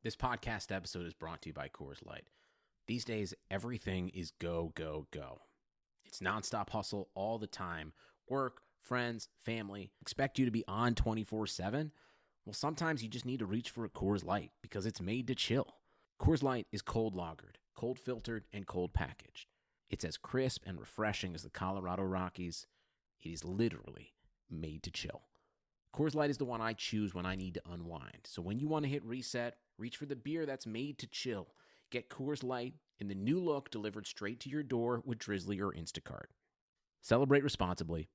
This podcast episode is brought to you by Coors Light. These days, everything is go, go, go. It's nonstop hustle all the time. Work, friends, family, expect you to be on 24/7. Well, sometimes you just need to reach for a Coors Light because it's made to chill. Coors Light is cold lagered, cold filtered, and cold packaged. It's as crisp and refreshing as the Colorado Rockies. It is literally made to chill. Coors Light is the one I choose when I need to unwind. So when you want to hit reset, reach for the beer that's made to chill. Get Coors Light in the new look delivered straight to your door with Drizzly or Instacart. Celebrate responsibly.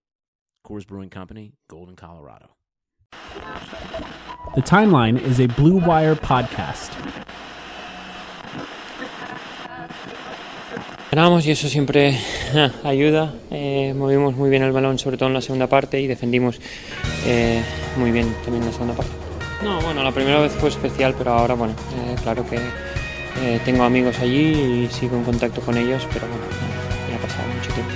Coors Brewing Company, Golden, Colorado. The Timeline is a Blue Wire podcast. Ganamos y eso siempre ayuda. Movimos muy bien el balón, sobre todo en la segunda parte, y defendimos muy bien también en la segunda parte. No, bueno, la primera vez fue especial, pero ahora, bueno, claro que tengo amigos allí y sigo en contacto con ellos, pero bueno, ya ha pasado mucho tiempo.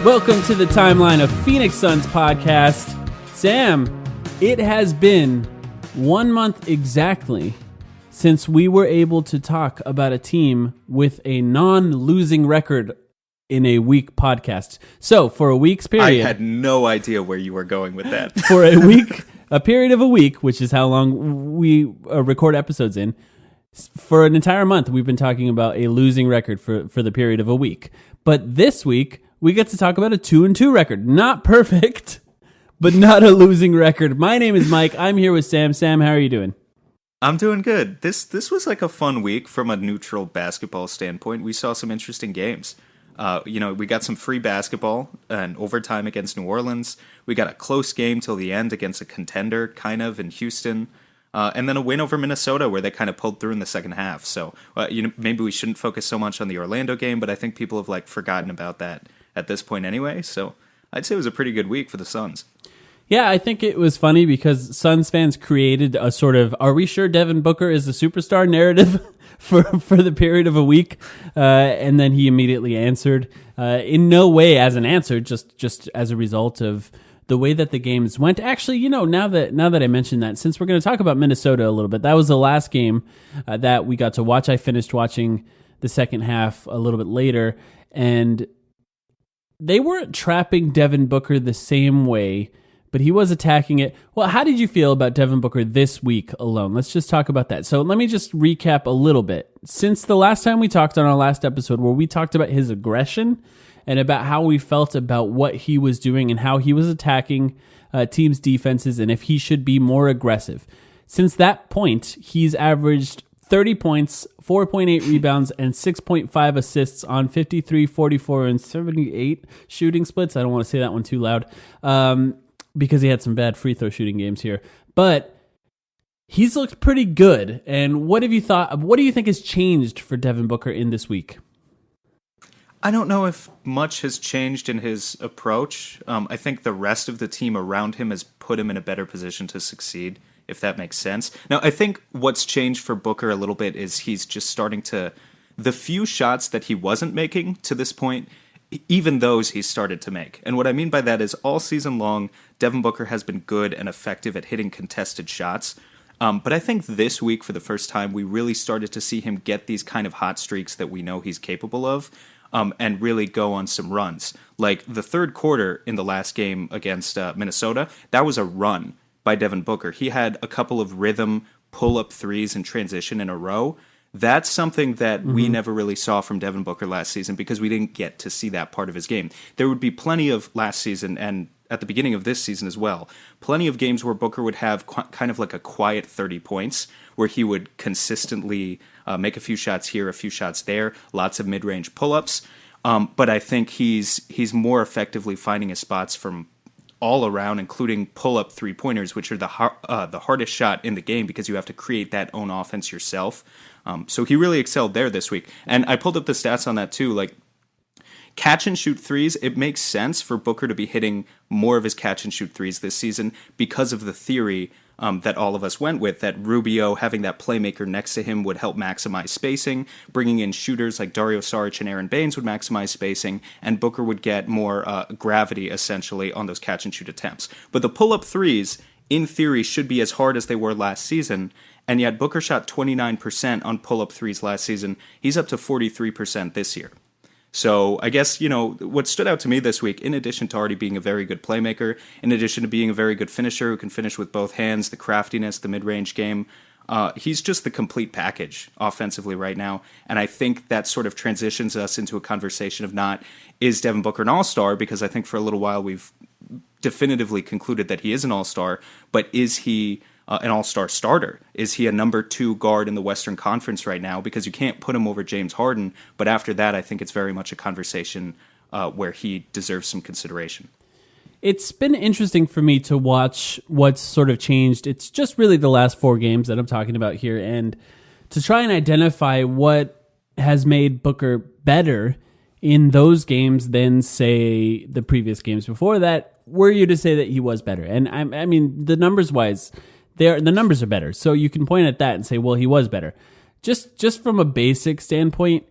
Welcome to the Timeline of Phoenix Suns podcast. Sam, it has been 1 month exactly since we were able to talk about a team with a non-losing record in a week podcast. So, for a week's period... I had no idea where you were going with that. For a week, a period of a week, which is how long we record episodes in, for an entire month, we've been talking about a losing record for the period of a week. But this week, we get to talk about a 2-2 record. Not perfect, but not a losing record. My name is Mike. I'm here with Sam. Sam, how are you doing? I'm doing good. This was like a fun week from a neutral basketball standpoint. We saw some interesting games. We got some free basketball and overtime against New Orleans. We got a close game till the end against a contender, kind of, in Houston. And then a win over Minnesota where they kind of pulled through in the second half. So, maybe we shouldn't focus so much on the Orlando game, but I think people have forgotten about that at this point anyway. So I'd say it was a pretty good week for the Suns. Yeah, I think it was funny because Suns fans created a sort of, are we sure Devin Booker is the superstar narrative for the period of a week? And then he immediately answered, in no way as an answer, just as a result of the way that the games went. Actually, now that I mentioned that, since we're going to talk about Minnesota a little bit, that was the last game that we got to watch. I finished watching the second half a little bit later, and they weren't trapping Devin Booker the same way, but he was attacking it. Well, how did you feel about Devin Booker this week alone? Let's just talk about that. So let me just recap a little bit. Since the last time we talked on our last episode where we talked about his aggression and about how we felt about what he was doing and how he was attacking teams' defenses and if he should be more aggressive. Since that point, he's averaged 30 points, 4.8 rebounds, and 6.5 assists on 53, 44, and 78 shooting splits. I don't want to say that one too loud because he had some bad free throw shooting games here. But he's looked pretty good. And what have you thought? What do you think has changed for Devin Booker in this week? I don't know if much has changed in his approach. I think the rest of the team around him has put him in a better position to succeed, if that makes sense. Now, I think what's changed for Booker a little bit is he's just starting to... The few shots that he wasn't making to this point, even those he's started to make. And what I mean by that is all season long, Devin Booker has been good and effective at hitting contested shots. But I think this week, for the first time, we really started to see him get these kind of hot streaks that we know he's capable of. And really go on some runs. Like the third quarter in the last game against Minnesota, that was a run by Devin Booker. He had a couple of rhythm pull-up threes in transition in a row. That's something that we never really saw from Devin Booker last season because we didn't get to see that part of his game. There would be plenty of last season and at the beginning of this season as well, plenty of games where Booker would have kind of like a quiet 30 points where he would consistently make a few shots here, a few shots there, lots of mid-range pull-ups. But I think he's more effectively finding his spots from all around, including pull-up three-pointers, which are the hardest shot in the game because you have to create that own offense yourself. So he really excelled there this week. And I pulled up the stats on that too. Like, catch and shoot threes, it makes sense for Booker to be hitting more of his catch and shoot threes this season because of the theory that all of us went with, that Rubio having that playmaker next to him would help maximize spacing, bringing in shooters like Dario Saric and Aaron Baines would maximize spacing, and Booker would get more gravity, essentially, on those catch-and-shoot attempts. But the pull-up threes, in theory, should be as hard as they were last season, and yet Booker shot 29% on pull-up threes last season. He's up to 43% this year. So I guess, what stood out to me this week, in addition to already being a very good playmaker, in addition to being a very good finisher who can finish with both hands, the craftiness, the mid-range game, he's just the complete package offensively right now. And I think that sort of transitions us into a conversation of not, is Devin Booker an all-star? Because I think for a little while we've definitively concluded that he is an all-star, but is he an all-star starter? Is he a number 2 guard in the Western Conference right now? Because you can't put him over James Harden, but after that, I think it's very much a conversation where he deserves some consideration. It's been interesting for me to watch what's sort of changed. It's just really the last 4 games that I'm talking about here, and to try and identify what has made Booker better in those games than, say, the previous games before that, were you to say that he was better. And I mean, the numbers-wise, the numbers are better, so you can point at that and say, well, he was better. Just from a basic standpoint,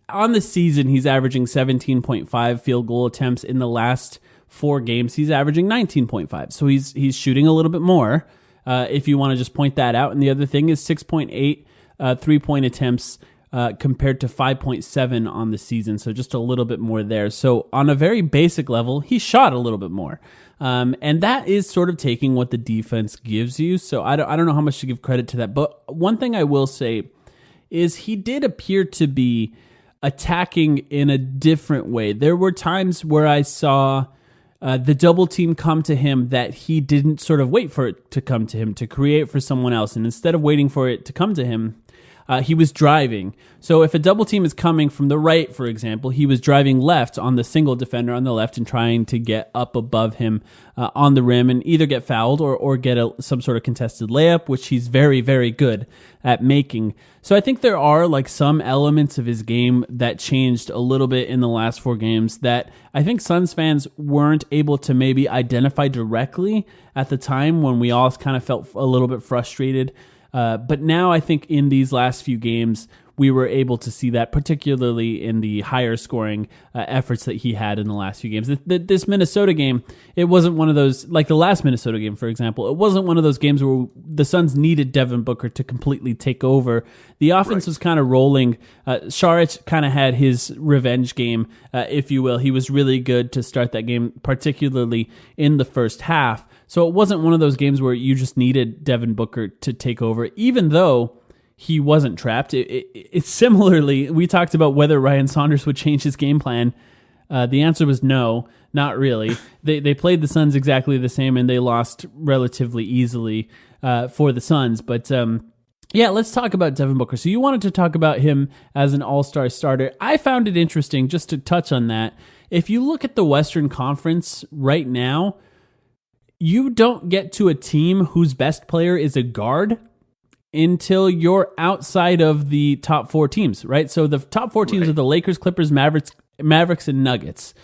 on the season, he's averaging 17.5 field goal attempts. In the last 4 games, he's averaging 19.5. So he's shooting a little bit more, if you want to just point that out. And the other thing is 6.8 3-point attempts compared to 5.7 on the season. So just a little bit more there. So on a very basic level, he shot a little bit more. And that is sort of taking what the defense gives you. So I don't know how much to give credit to that. But one thing I will say is he did appear to be attacking in a different way. There were times where I saw the double team come to him that he didn't sort of wait for it to come to him, to create for someone else. And instead of waiting for it to come to him, he was driving. So if a double team is coming from the right, for example, he was driving left on the single defender on the left and trying to get up above him on the rim and either get fouled or get some sort of contested layup, which he's very, very good at making. So I think there are like some elements of his game that changed a little bit in the last 4 games that I think Suns fans weren't able to maybe identify directly at the time when we all kind of felt a little bit frustrated. But now I think in these last few games, we were able to see that, particularly in the higher scoring efforts that he had in the last few games. This Minnesota game, it wasn't one of those, like the last Minnesota game, for example, it wasn't one of those games where the Suns needed Devin Booker to completely take over. The offense was kind of rolling. Saric kind of had his revenge game, if you will. He was really good to start that game, particularly in the first half. So it wasn't one of those games where you just needed Devin Booker to take over, even though he wasn't trapped. It's similarly, we talked about whether Ryan Saunders would change his game plan. The answer was no, not really. They played the Suns exactly the same, and they lost relatively easily for the Suns. But yeah, let's talk about Devin Booker. So you wanted to talk about him as an all-star starter. I found it interesting, just to touch on that. If you look at the Western Conference right now, you don't get to a team whose best player is a guard until you're outside of the top 4 teams, right? So the top 4 teams are the Lakers, Clippers, Mavericks, and Nuggets.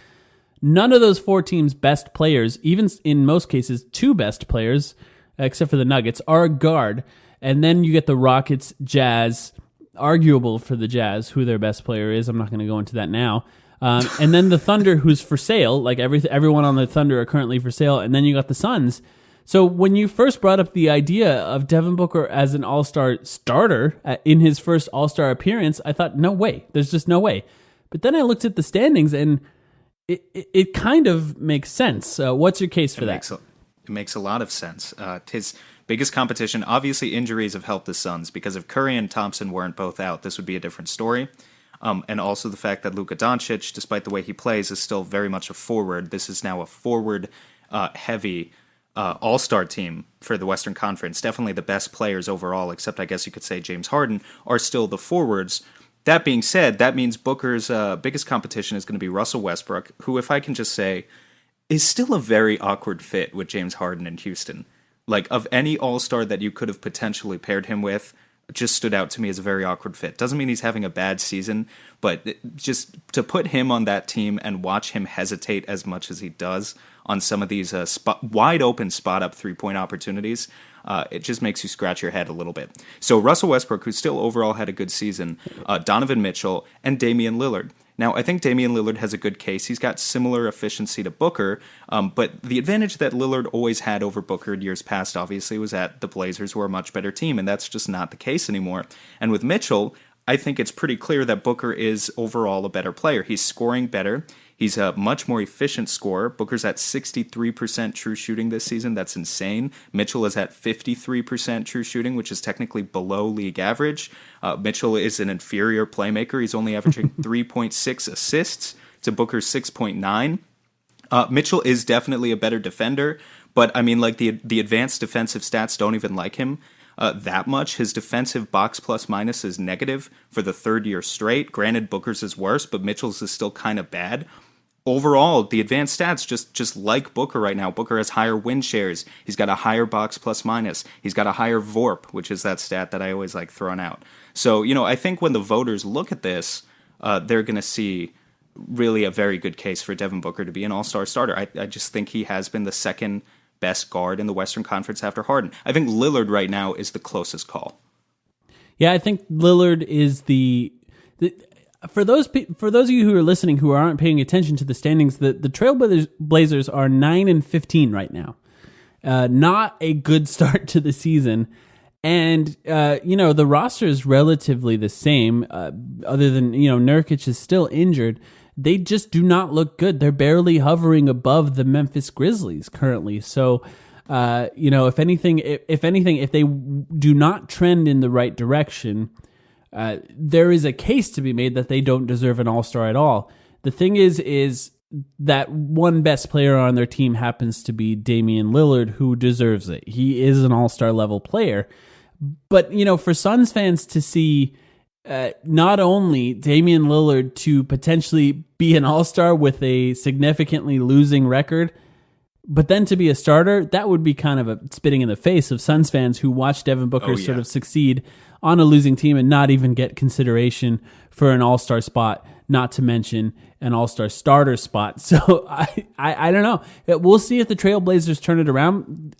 None of those 4 teams' best players, even in most cases 2 best players, except for the Nuggets, are a guard. And then you get the Rockets, Jazz, arguable for the Jazz who their best player is. I'm not going to go into that now. And then the Thunder, who's for sale, like everyone on the Thunder are currently for sale. And then you got the Suns. So when you first brought up the idea of Devin Booker as an all-star starter in his first all-star appearance, I thought, no way. There's just no way. But then I looked at the standings, and it kind of makes sense. What's your case for that? It makes a lot of sense. His biggest competition, obviously injuries have helped the Suns, because if Curry and Thompson weren't both out, this would be a different story. And also the fact that Luka Doncic, despite the way he plays, is still very much a forward. This is now a forward-heavy all-star team for the Western Conference. Definitely the best players overall, except I guess you could say James Harden, are still the forwards. That being said, that means Booker's biggest competition is going to be Russell Westbrook, who, if I can just say, is still a very awkward fit with James Harden in Houston. Like, of any all-star that you could have potentially paired him with, just stood out to me as a very awkward fit. Doesn't mean he's having a bad season, but just to put him on that team and watch him hesitate as much as he does on some of these wide open spot-up 3-point opportunities, it just makes you scratch your head a little bit. So Russell Westbrook, who still overall had a good season, Donovan Mitchell, and Damian Lillard. Now, I think Damian Lillard has a good case. He's got similar efficiency to Booker, but the advantage that Lillard always had over Booker in years past, obviously, was that the Blazers were a much better team, and that's just not the case anymore. And with Mitchell, I think it's pretty clear that Booker is overall a better player. He's scoring better. He's a much more efficient scorer. Booker's at 63% true shooting this season. That's insane. Mitchell is at 53% true shooting, which is technically below league average. Mitchell is an inferior playmaker. He's only averaging 3.6 assists to Booker's 6.9. Mitchell is definitely a better defender, but I mean, like the advanced defensive stats don't even like him that much. His defensive box plus minus is negative for the third year straight. Granted, Booker's is worse, but Mitchell's is still kind of bad. Overall, the advanced stats just like Booker right now. Booker has higher win shares. He's got a higher box plus minus. He's got a higher VORP, which is that stat that I always like throwing out. So, I think when the voters look at this, they're going to see really a very good case for Devin Booker to be an all-star starter. I just think he has been the second best guard in the Western Conference after Harden. I think Lillard right now is the closest call. Yeah, I think Lillard is the for those of you who are listening who aren't paying attention to the standings, the Trailblazers are 9-15 right now. Not a good start to the season. And, the roster is relatively the same, other than, Nurkic is still injured. They just do not look good. They're barely hovering above the Memphis Grizzlies currently. So, if anything, if they do not trend in the right direction, there is a case to be made that they don't deserve an all-star at all. The thing is that one best player on their team happens to be Damian Lillard, who deserves it. He is an all-star level player. But, for Suns fans to see not only Damian Lillard to potentially be an all-star with a significantly losing record, but then to be a starter, that would be kind of a spitting in the face of Suns fans who watch Devin Booker sort of succeed on a losing team and not even get consideration for an all-star spot, not to mention an all-star starter spot. So I don't know. We'll see if the Trailblazers turn it around.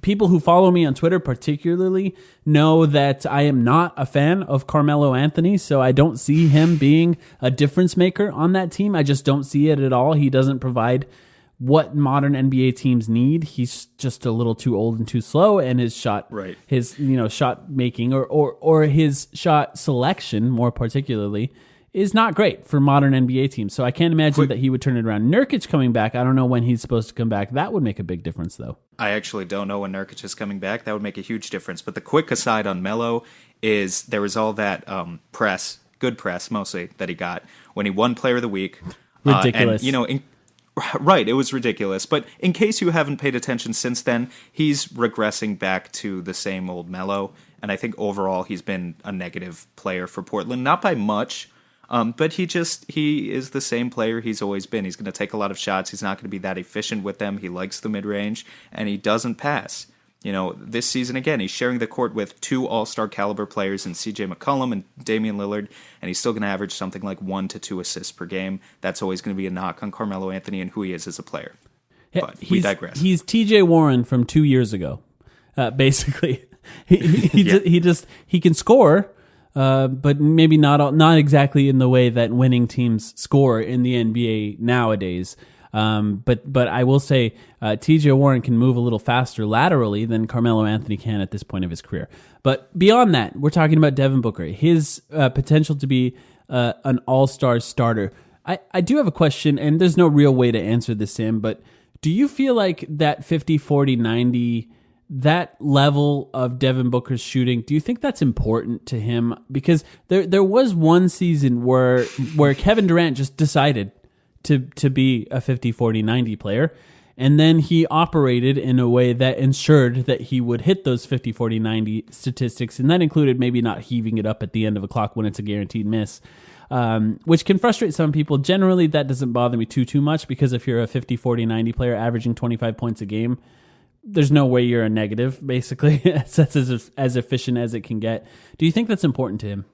People who follow me on Twitter particularly know that I am not a fan of Carmelo Anthony, so I don't see him being a difference maker on that team. I just don't see it at all. He doesn't provide what modern NBA teams need. He's just a little too old and too slow, and his shot, his shot making or his shot selection, more particularly, is not great for modern NBA teams. So I can't imagine that he would turn it around. Nurkic coming back, I don't know when he's supposed to come back. That would make a big difference, though. I actually don't know when Nurkic is coming back. That would make a huge difference. But the quick aside on Melo is there was all that press, good press mostly, that he got when he won Player of the Week. Ridiculous. Right, it was ridiculous. But in case you haven't paid attention since then, he's regressing back to the same old Melo. And I think overall he's been a negative player for Portland. Not by much, but he is the same player he's always been. He's going to take a lot of shots. He's not going to be that efficient with them. He likes the mid-range, and he doesn't pass. This season, again, he's sharing the court with two all-star caliber players in C.J. McCollum and Damian Lillard, and he's still going to average something like 1 to 2 assists per game. That's always going to be a knock on Carmelo Anthony and who he is as a player. Yeah, but we digress. He's T.J. Warren from 2 years ago, basically. He can score, but maybe not exactly in the way that winning teams score in the NBA nowadays. But I will say T.J. Warren can move a little faster laterally than Carmelo Anthony can at this point of his career. But beyond that, we're talking about Devin Booker, his potential to be an all-star starter. I do have a question, and there's no real way to answer this, Sam, but do you feel like that 50-40-90, that level of Devin Booker's shooting, do you think that's important to him? Because there was one season where Kevin Durant just decided to be a 50-40-90 player, and then he operated in a way that ensured that he would hit those 50-40-90 statistics, and that included maybe not heaving it up at the end of a clock when it's a guaranteed miss, which can frustrate some people. Generally, that doesn't bother me too much, because if you're a 50-40-90 player averaging 25 points a game, there's no way you're a negative, basically. That's as efficient as it can get. Do you think that's important to him?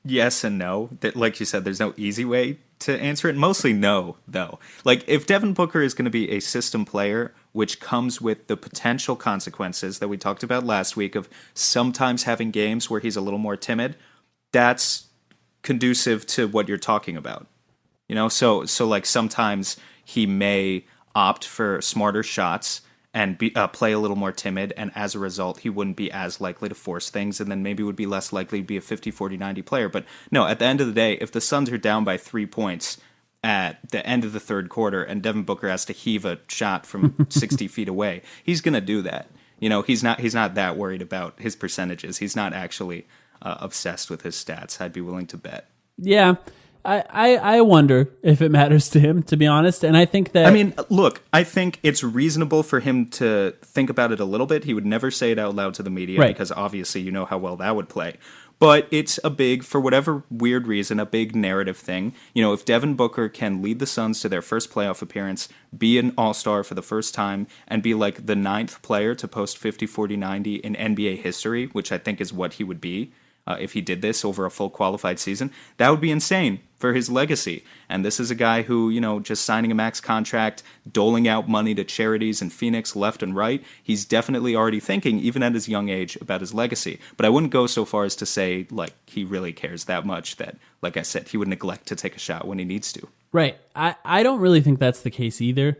Yes and no. Like you said, there's no easy way to answer it. Mostly no, though. Like, if Devin Booker is going to be a system player which comes with the potential consequences that we talked about last week of sometimes having games where he's a little more timid, that's conducive to what you're talking about. So like sometimes he may opt for smarter shots and play a little more timid, and as a result, he wouldn't be as likely to force things, and then maybe would be less likely to be a 50, 40, 90 player. But no, at the end of the day, if the Suns are down by 3 points at the end of the third quarter and Devin Booker has to heave a shot from 60 feet away, he's going to do that. He's not that worried about his percentages. He's not actually obsessed with his stats. I'd be willing to bet. Yeah. I wonder if it matters to him, to be honest. And I think that... I mean, look, I think it's reasonable for him to think about it a little bit. He would never say it out loud to the media because obviously you know how well that would play. But it's for whatever weird reason, a big narrative thing. If Devin Booker can lead the Suns to their first playoff appearance, be an all-star for the first time, and be like the 9th player to post 50, 40, 90 in NBA history, which I think is what he would be, if he did this over a full qualified season, that would be insane for his legacy. And this is a guy who, just signing a max contract, doling out money to charities in Phoenix left and right, he's definitely already thinking, even at his young age, about his legacy. But I wouldn't go so far as to say, like, he really cares that much that, like I said, he would neglect to take a shot when he needs to. Right. I don't really think that's the case either.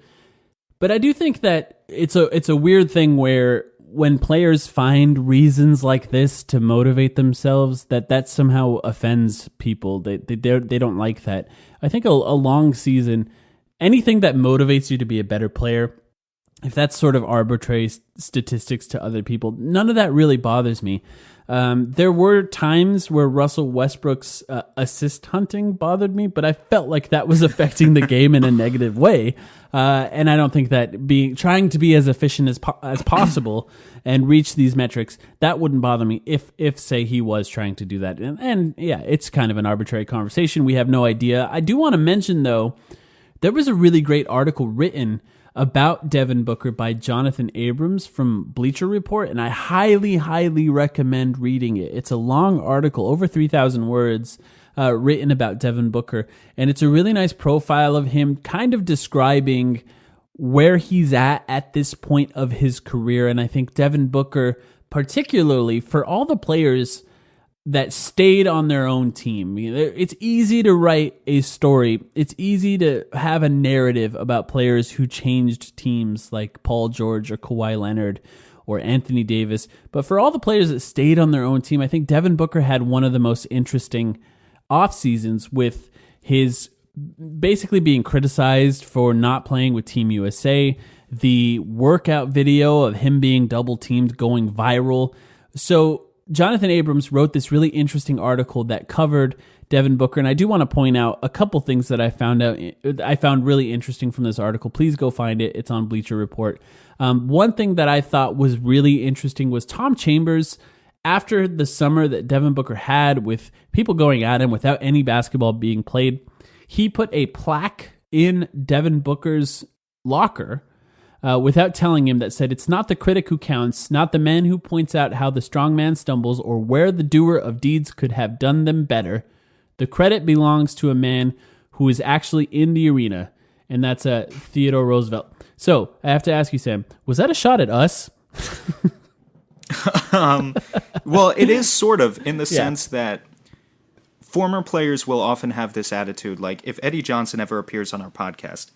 But I do think that it's a weird thing where when players find reasons like this to motivate themselves, that somehow offends people. They don't like that. I think a long season, anything that motivates you to be a better player, if that's sort of arbitrary statistics to other people, none of that really bothers me. There were times where Russell Westbrook's assist hunting bothered me, but I felt like that was affecting the game in a negative way. And I don't think that trying to be as efficient as possible and reach these metrics, that wouldn't bother me if say he was trying to do that. And yeah, it's kind of an arbitrary conversation. We have no idea. I do want to mention though, there was a really great article written about Devin Booker by Jonathan Abrams from Bleacher Report, and I highly, highly recommend reading it. It's a long article, over 3,000 words, written about Devin Booker, and it's a really nice profile of him, kind of describing where he's at this point of his career. And I think Devin Booker, particularly for all the players that stayed on their own team. It's easy to write a story. It's easy to have a narrative about players who changed teams like Paul George or Kawhi Leonard or Anthony Davis. But for all the players that stayed on their own team, I think Devin Booker had one of the most interesting off seasons with his basically being criticized for not playing with Team USA, the workout video of him being double teamed going viral. So Jonathan Abrams wrote this really interesting article that covered Devin Booker, and I do want to point out a couple things that I found really interesting from this article. Please go find it. It's on Bleacher Report. One thing that I thought was really interesting was Tom Chambers, after the summer that Devin Booker had with people going at him without any basketball being played, he put a plaque in Devin Booker's locker without telling him, that said, "It's not the critic who counts, not the man who points out how the strong man stumbles or where the doer of deeds could have done them better. The credit belongs to a man who is actually in the arena." And that's Theodore Roosevelt. So I have to ask you, Sam, was that a shot at us? Well, it is sort of, in the sense that former players will often have this attitude. Like, if Eddie Johnson ever appears on our podcast,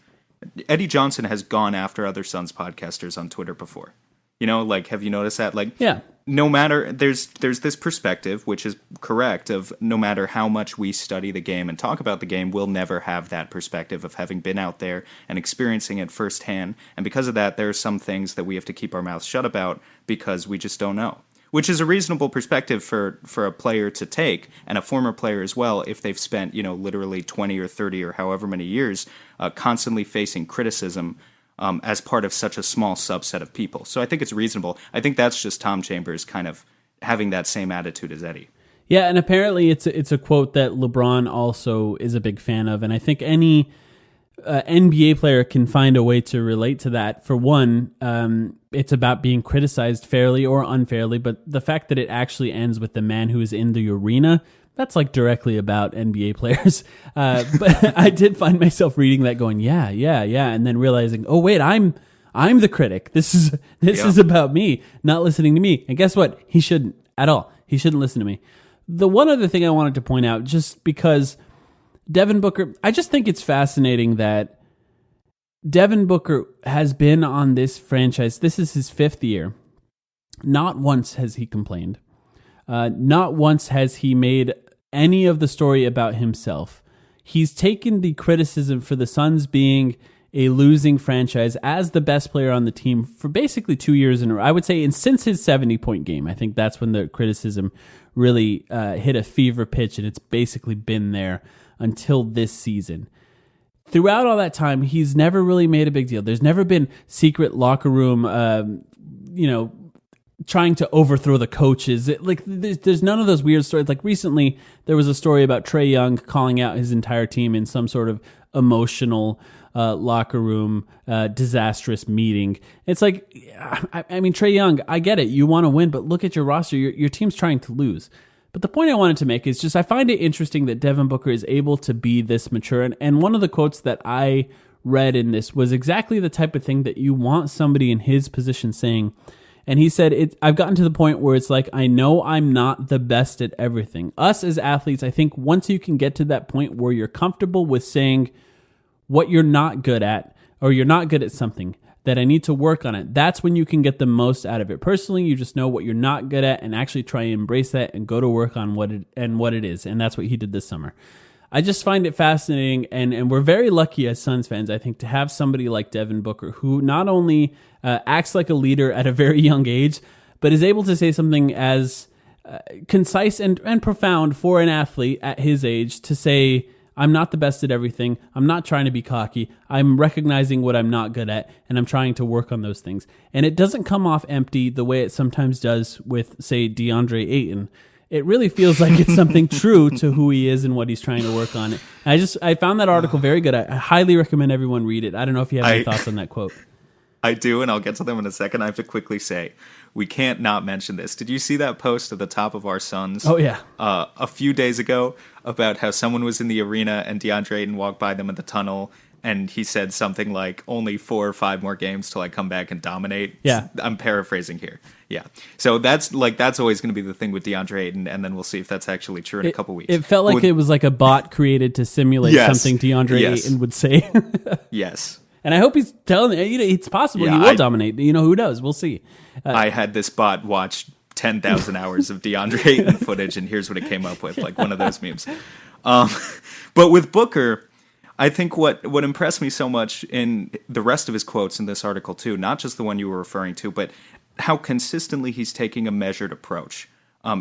Eddie Johnson has gone after other Suns podcasters on Twitter before. Have you noticed that? No matter, there's this perspective, which is correct, of no matter how much we study the game and talk about the game, we'll never have that perspective of having been out there and experiencing it firsthand. And because of that, there are some things that we have to keep our mouths shut about because we just don't know. Which is a reasonable perspective for a player to take, and a former player as well, if they've spent, literally 20 or 30 or however many years constantly facing criticism as part of such a small subset of people. So I think it's reasonable. I think that's just Tom Chambers kind of having that same attitude as Eddie. Yeah, and apparently it's a quote that LeBron also is a big fan of, and I think any NBA player can find a way to relate to that. For one, it's about being criticized fairly or unfairly, but the fact that it actually ends with the man who is in the arena, that's like directly about NBA players. But I did find myself reading that going, yeah, and then realizing, oh wait, I'm I'm the critic. This is about me, not listening to me. And guess what? He shouldn't at all. He shouldn't listen to me. The one other thing I wanted to point out, just because Devin Booker, I just think it's fascinating that Devin Booker has been on this franchise. This is his 5th year. Not once has he complained. Not once has he made any of the story about himself. He's taken the criticism for the Suns being a losing franchise as the best player on the team for basically 2 years in a row. I would say since his 70-point game. I think that's when the criticism really hit a fever pitch, and it's basically been there until this season. Throughout all that time, he's never really made a big deal. There's never been secret locker room, trying to overthrow the coaches. There's none of those weird stories. Like recently, there was a story about Trae Young calling out his entire team in some sort of emotional locker room disastrous meeting. It's like, I mean, Trae Young, I get it. You want to win, but look at your roster. Your team's trying to lose. But the point I wanted to make is just I find it interesting that Devin Booker is able to be this mature. And one of the quotes that I read in this was exactly the type of thing that you want somebody in his position saying. And he said, I've gotten to the point where it's like, I know I'm not the best at everything. Us as athletes, I think once you can get to that point where you're comfortable with saying what you're not good at, or you're not good at something, that I need to work on it, that's when you can get the most out of it. Personally, you just know what you're not good at and actually try and embrace that and go to work on what it is. And that's what he did this summer. I just find it fascinating, and we're very lucky as Suns fans, I think, to have somebody like Devin Booker who not only acts like a leader at a very young age, but is able to say something as concise and profound for an athlete at his age to say, I'm not the best at everything. I'm not trying to be cocky. I'm recognizing what I'm not good at, and I'm trying to work on those things. And it doesn't come off empty the way it sometimes does with, say, DeAndre Ayton. It really feels like it's something true to who he is and what he's trying to work on. And I found that article very good. I highly recommend everyone read it. I don't know if you have any thoughts on that quote. I do, and I'll get to them in a second. I have to quickly say, we can't not mention this. Did you see that post at the top of our Suns? Oh, yeah. A few days ago about how someone was in the arena and DeAndre Ayton walked by them in the tunnel, and he said something like, only 4 or 5 more games till I come back and dominate. Yeah. I'm paraphrasing here. Yeah. So that's always going to be the thing with DeAndre Ayton, and then we'll see if that's actually true in a couple weeks. It felt like it was like a bot created to simulate something DeAndre Ayton would say. Yes. And I hope he's telling it's possible he will dominate. Who knows? We'll see. I had this bot watch 10,000 hours of DeAndre Ayton footage, and here's what it came up with, like one of those memes. But with Booker, I think what impressed me so much in the rest of his quotes in this article too, not just the one you were referring to, but how consistently he's taking a measured approach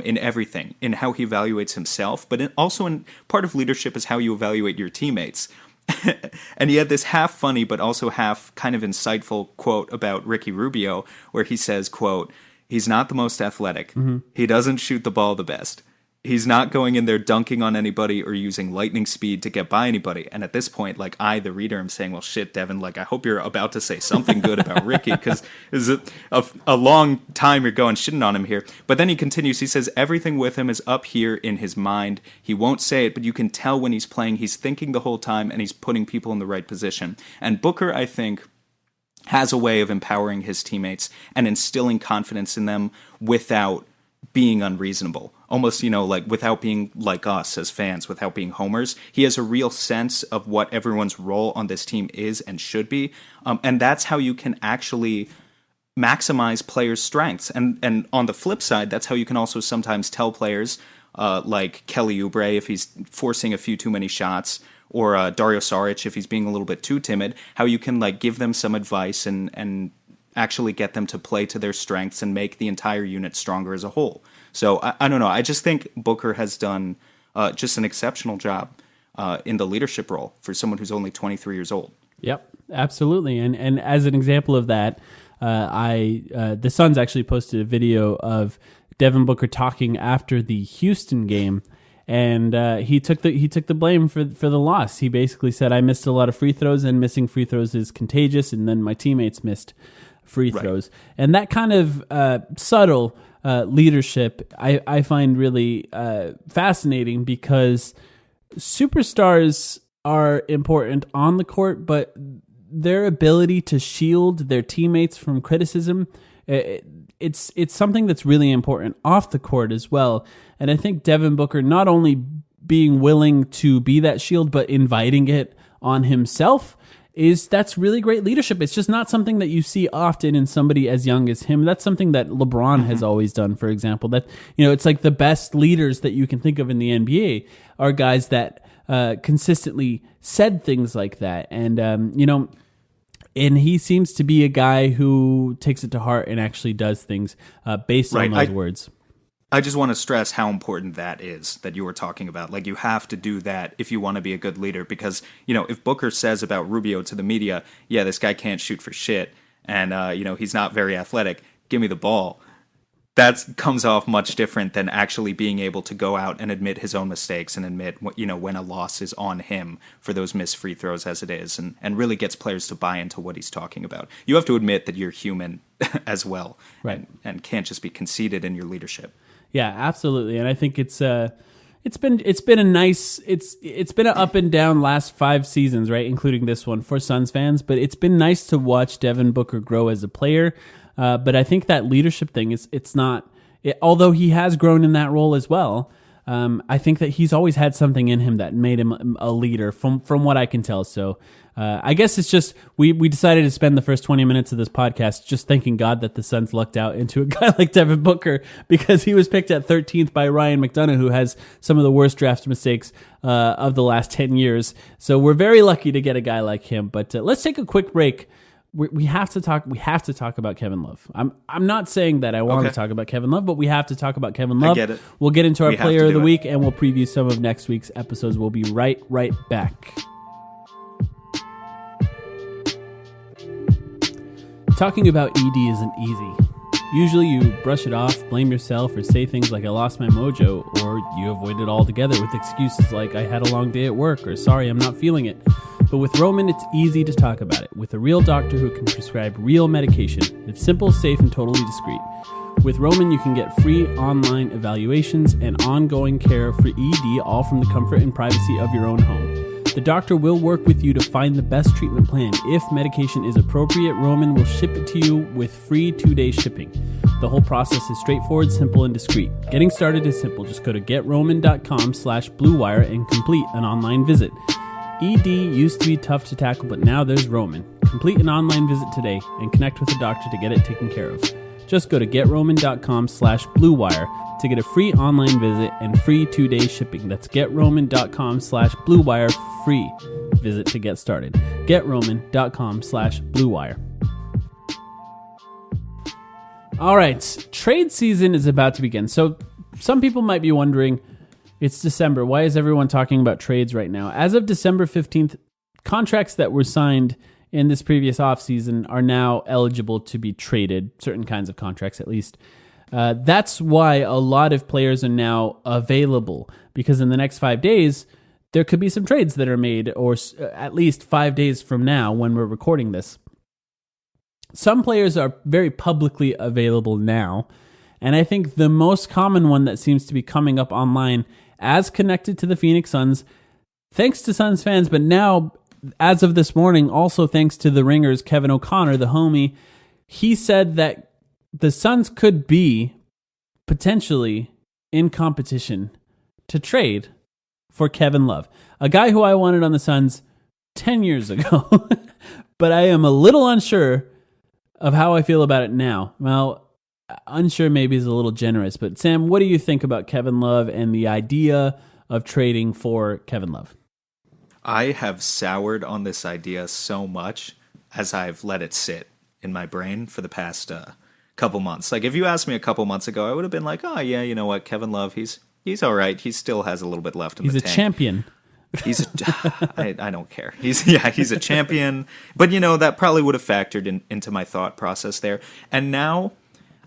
in everything, in how he evaluates himself, but also in part of leadership is how you evaluate your teammates. And he had this half funny but also half kind of insightful quote about Ricky Rubio, where he says, quote, he's not the most athletic. Mm-hmm. He doesn't shoot the ball the best. He's not going in there dunking on anybody or using lightning speed to get by anybody. And at this point, like I, the reader, am saying, well, shit, Devin, like I hope you're about to say something good about Ricky, because it's a long time you're going shitting on him here. But then he continues, he says, everything with him is up here in his mind. He won't say it, but you can tell when he's playing, he's thinking the whole time and he's putting people in the right position. And Booker, I think, has a way of empowering his teammates and instilling confidence in them without being unreasonable. Almost, like without being like us as fans, without being homers. He has a real sense of what everyone's role on this team is and should be. And that's how you can actually maximize players' strengths. And on the flip side, that's how you can also sometimes tell players like Kelly Oubre, if he's forcing a few too many shots, or Dario Saric, if he's being a little bit too timid, how you can like give them some advice and actually get them to play to their strengths and make the entire unit stronger as a whole. So I don't know. I just think Booker has done just an exceptional job in the leadership role for someone who's only 23 years old. Yep, absolutely. And as an example of that, the Suns actually posted a video of Devin Booker talking after the Houston game, and he took the blame for the loss. He basically said, "I missed a lot of free throws, and missing free throws is contagious, and then my teammates missed free throws." Right. And that kind of subtle leadership I find really fascinating, because superstars are important on the court, but their ability to shield their teammates from criticism, it's something that's really important off the court as well. And I think Devin Booker not only being willing to be that shield, but inviting it on himself, that's really great leadership. It's just not something that you see often in somebody as young as him. That's something that LeBron has always done, for example. That, it's like the best leaders that you can think of in the NBA are guys that consistently said things like that. And, and he seems to be a guy who takes it to heart and actually does things based on those words. I just want to stress how important that is that you were talking about. Like, you have to do that if you want to be a good leader, because, if Booker says about Rubio to the media, yeah, this guy can't shoot for shit, and, he's not very athletic, give me the ball. That comes off much different than actually being able to go out and admit his own mistakes and admit, when a loss is on him for those missed free throws as it is, and really gets players to buy into what he's talking about. You have to admit that you're human as well, right, and can't just be conceited in your leadership. Yeah, absolutely. And I think it's been an up and down last 5 seasons, right, including this one for Suns fans, but it's been nice to watch Devin Booker grow as a player. But I think that leadership thing although he has grown in that role as well, I think that he's always had something in him that made him a leader from what I can tell. So I guess it's just we decided to spend the first 20 minutes of this podcast just thanking God that the Suns lucked out into a guy like Devin Booker, because he was picked at 13th by Ryan McDonough, who has some of the worst draft mistakes of the last 10 years. So we're very lucky to get a guy like him. But let's take a quick break. We have to talk about Kevin Love. I'm not saying that I want to talk about Kevin Love, but we have to talk about Kevin Love. I get it. We'll get into our player of the week, and we'll preview some of next week's episodes. We'll be right back. Talking about ED isn't easy. Usually you brush it off, blame yourself, or say things like I lost my mojo, or you avoid it altogether with excuses like I had a long day at work, or sorry, I'm not feeling it. But with Roman, it's easy to talk about it with a real doctor who can prescribe real medication. It's simple, safe, and totally discreet. With Roman, you can get free online evaluations and ongoing care for ED, all from the comfort and privacy of your own home. The doctor will work with you to find the best treatment plan. If medication is appropriate, Roman will ship it to you with free 2-day shipping. The whole process is straightforward, simple, and discreet. Getting started is simple. Just go to GetRoman.com/BlueWire and complete an online visit. ED used to be tough to tackle, but now there's Roman. Complete an online visit today and connect with a doctor to get it taken care of. Just go to GetRoman.com/BlueWire to get a free online visit and free 2-day shipping. That's GetRoman.com/BlueWire, free visit to get started. GetRoman.com/BlueWire. All right, trade season is about to begin. So some people might be wondering, it's December. Why is everyone talking about trades right now? As of December 15th, contracts that were signed in this previous offseason are now eligible to be traded, certain kinds of contracts at least. That's why a lot of players are now available, because in the next 5 days, there could be some trades that are made, or at least 5 days from now when we're recording this. Some players are very publicly available now, and I think the most common one that seems to be coming up online as connected to the Phoenix Suns, thanks to Suns fans, but now, as of this morning, also thanks to the Ringers, Kevin O'Connor, the homie, he said that the Suns could be potentially in competition to trade for Kevin Love, a guy who I wanted on the Suns 10 years ago, but I am a little unsure of how I feel about it now. Well, unsure maybe is a little generous, but Sam, what do you think about Kevin Love and the idea of trading for Kevin Love? I have soured on this idea so much as I've let it sit in my brain for the past couple months. Like, if you asked me a couple months ago, I would have been like, oh yeah, you know what, Kevin Love, he's all right. He still has a little bit left in the tank. He's a champion. I don't care. He's a champion. But that probably would have factored into my thought process there. And now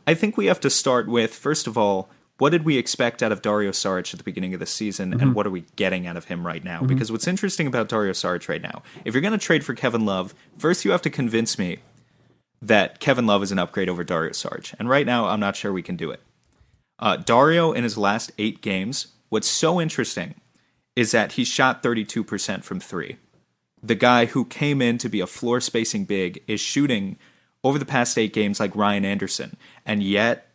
I think we have to start with, first of all, what did we expect out of Dario Saric at the beginning of the season, and what are we getting out of him right now? Because what's interesting about Dario Saric right now, if you're going to trade for Kevin Love, first you have to convince me that Kevin Love is an upgrade over Dario Saric. And right now, I'm not sure we can do it. Dario, in his last 8 games, what's so interesting is that he shot 32% from 3. the guy who came in to be a floor spacing big is shooting over the past 8 games like Ryan Anderson. And yet,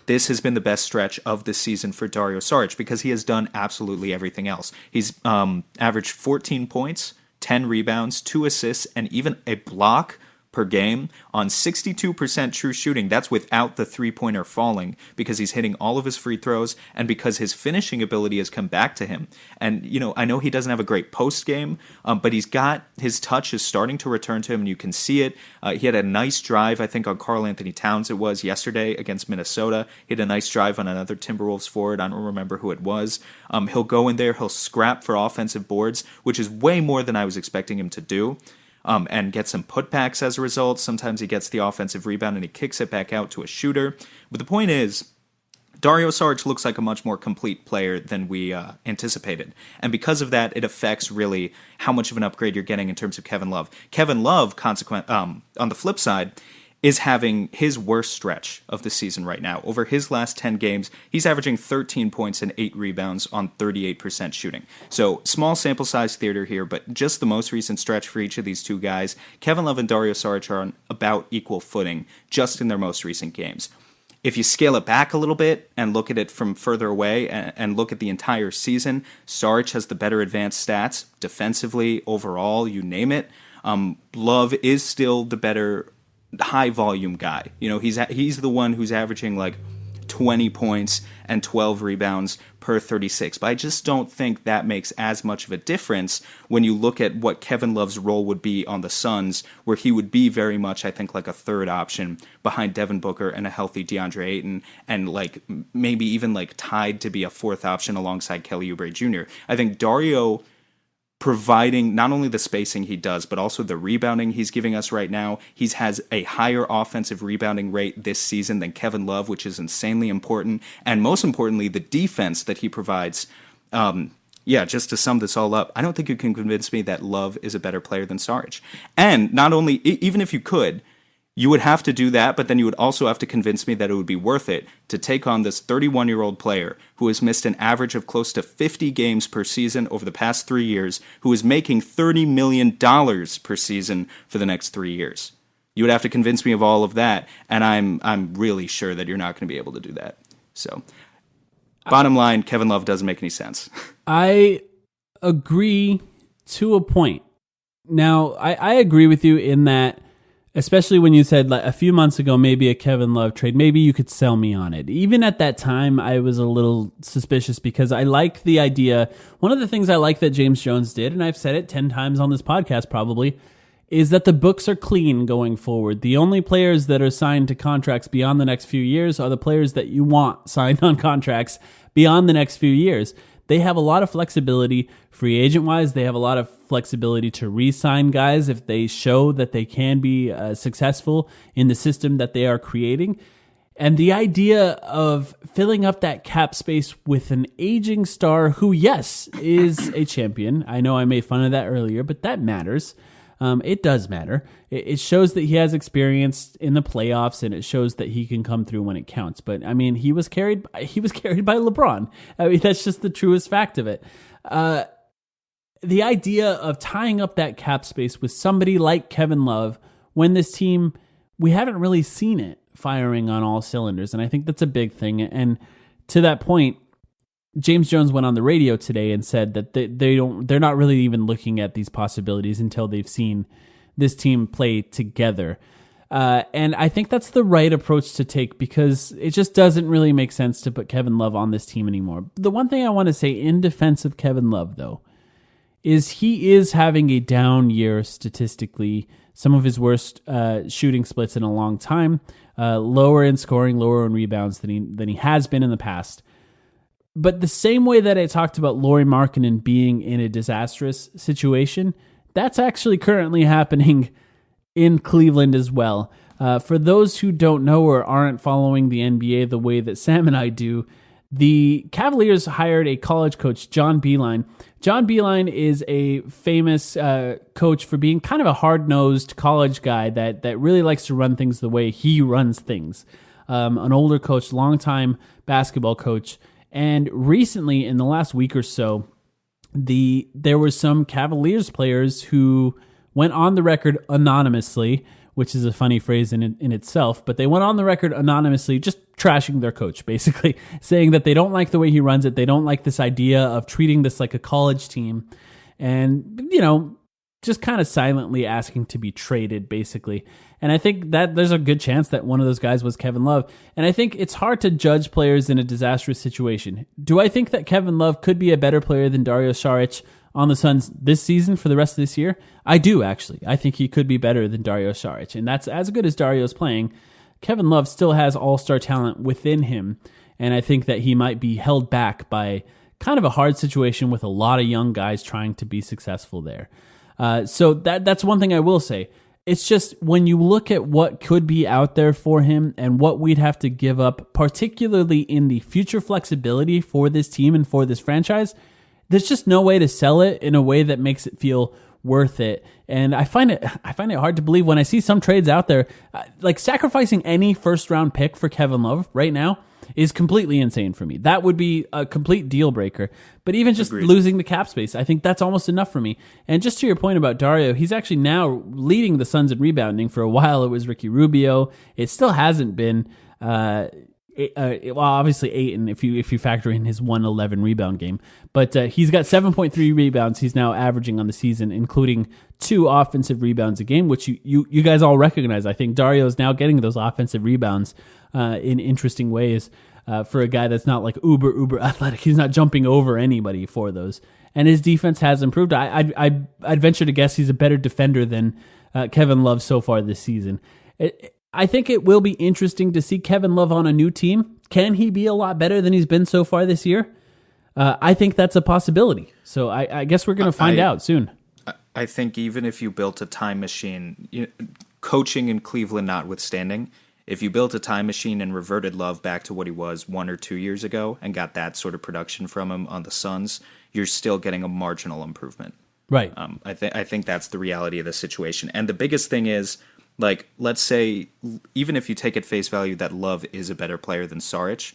this has been the best stretch of the season for Dario Saric because he has done absolutely everything else. He's averaged 14 points, 10 rebounds, 2 assists, and even a block per game on 62% true shooting. That's without the three-pointer falling because he's hitting all of his free throws and because his finishing ability has come back to him. And, I know he doesn't have a great post game, but his touch is starting to return to him, and you can see it. He had a nice drive, I think, on Karl Anthony Towns it was yesterday against Minnesota. He had a nice drive on another Timberwolves forward. I don't remember who it was. He'll go in there, he'll scrap for offensive boards, which is way more than I was expecting him to do. And get some putbacks as a result. Sometimes he gets the offensive rebound and he kicks it back out to a shooter. But the point is, Dario Saric looks like a much more complete player than we anticipated. And because of that, it affects really how much of an upgrade you're getting in terms of Kevin Love. Kevin Love, on the flip side, is having his worst stretch of the season right now. Over his last 10 games, he's averaging 13 points and 8 rebounds on 38% shooting. So small sample size theater here, but just the most recent stretch for each of these two guys, Kevin Love and Dario Saric are on about equal footing just in their most recent games. If you scale it back a little bit and look at it from further away and look at the entire season, Saric has the better advanced stats, defensively, overall, you name it. Love is still the better high volume guy. He's the one who's averaging like 20 points and 12 rebounds per 36. But I just don't think that makes as much of a difference when you look at what Kevin Love's role would be on the Suns, where he would be very much, I think, like a third option behind Devin Booker and a healthy DeAndre Ayton, and like maybe even like tied to be a fourth option alongside Kelly Oubre Jr. I think Dario, providing not only the spacing he does, but also the rebounding he's giving us right now. He has a higher offensive rebounding rate this season than Kevin Love, which is insanely important. And most importantly, the defense that he provides. Just to sum this all up, I don't think you can convince me that Love is a better player than Saric. And not only, even if you could, you would have to do that, but then you would also have to convince me that it would be worth it to take on this 31-year-old player who has missed an average of close to 50 games per season over the past 3 years, who is making $30 million per season for the next 3 years. You would have to convince me of all of that, and I'm really sure that you're not going to be able to do that. So, bottom line, Kevin Love doesn't make any sense. I agree to a point. Now, I agree with you in that, especially when you said like a few months ago, maybe a Kevin Love trade, maybe you could sell me on it. Even at that time, I was a little suspicious because I like the idea. One of the things I like that James Jones did, and I've said it 10 times on this podcast probably, is that the books are clean going forward. The only players that are signed to contracts beyond the next few years are the players that you want signed on contracts beyond the next few years. They have a lot of flexibility free agent-wise. They have a lot of flexibility to re-sign guys if they show that they can be successful in the system that they are creating. And the idea of filling up that cap space with an aging star who, yes, is a champion. I know I made fun of that earlier, but that matters. It does matter. It shows that he has experience in the playoffs, and it shows that he can come through when it counts. But I mean, he was carried by LeBron. I mean, that's just the truest fact of it. The idea of tying up that cap space with somebody like Kevin Love, when this team, we haven't really seen it firing on all cylinders, and I think that's a big thing. And to that point, James Jones went on the radio today and said that they're not really even looking at these possibilities until they've seen this team play together. And I think that's the right approach to take because it just doesn't really make sense to put Kevin Love on this team anymore. The one thing I want to say in defense of Kevin Love, though, is he is having a down year statistically, some of his worst shooting splits in a long time, lower in scoring, lower in rebounds than he has been in the past. But the same way that I talked about Lauri Markkanen being in a disastrous situation, that's actually currently happening in Cleveland as well. For those who don't know or aren't following the NBA the way that Sam and I do, the Cavaliers hired a college coach, John Beilein. John Beilein is a famous coach for being kind of a hard-nosed college guy that really likes to run things the way he runs things. An older coach, longtime basketball coach. And recently, in the last week or so, there were some Cavaliers players who went on the record anonymously, which is a funny phrase in itself, but they went on the record anonymously just trashing their coach, basically, saying that they don't like the way he runs it. They don't like this idea of treating this like a college team. And, just kind of silently asking to be traded, basically. And I think that there's a good chance that one of those guys was Kevin Love. And I think it's hard to judge players in a disastrous situation. Do I think that Kevin Love could be a better player than Dario Saric on the Suns this season for the rest of this year? I do, actually. I think he could be better than Dario Saric. And that's as good as Dario's playing. Kevin Love still has all-star talent within him. And I think that he might be held back by kind of a hard situation with a lot of young guys trying to be successful there. So that's one thing I will say. It's just when you look at what could be out there for him and what we'd have to give up, particularly in the future flexibility for this team and for this franchise, there's just no way to sell it in a way that makes it feel worth it. And I find it hard to believe when I see some trades out there, like sacrificing any first round pick for Kevin Love right now is completely insane for me. That would be a complete deal breaker. But even just losing the cap space, I think that's almost enough for me. And just to your point about Dario, he's actually now leading the Suns in rebounding. For a while, it was Ricky Rubio. It still hasn't been, obviously Ayton if you factor in his 111 rebound game. But he's got 7.3 rebounds. He's now averaging on the season, including 2 offensive rebounds a game, which you guys all recognize. I think Dario is now getting those offensive rebounds in interesting ways for a guy that's not like uber athletic. He's not jumping over anybody for those. And his defense has improved. I'd venture to guess he's a better defender than Kevin Love so far this season. I think it will be interesting to see Kevin Love on a new team. Can he be a lot better than he's been so far this year? I think that's a possibility. So I guess we're going to find out soon. I think even if you built a time machine, coaching in Cleveland notwithstanding, if you built a time machine and reverted Love back to what he was 1 or 2 years ago and got that sort of production from him on the Suns, you're still getting a marginal improvement. Right. I think that's the reality of the situation. And the biggest thing is, like, let's say, even if you take at face value that Love is a better player than Saric,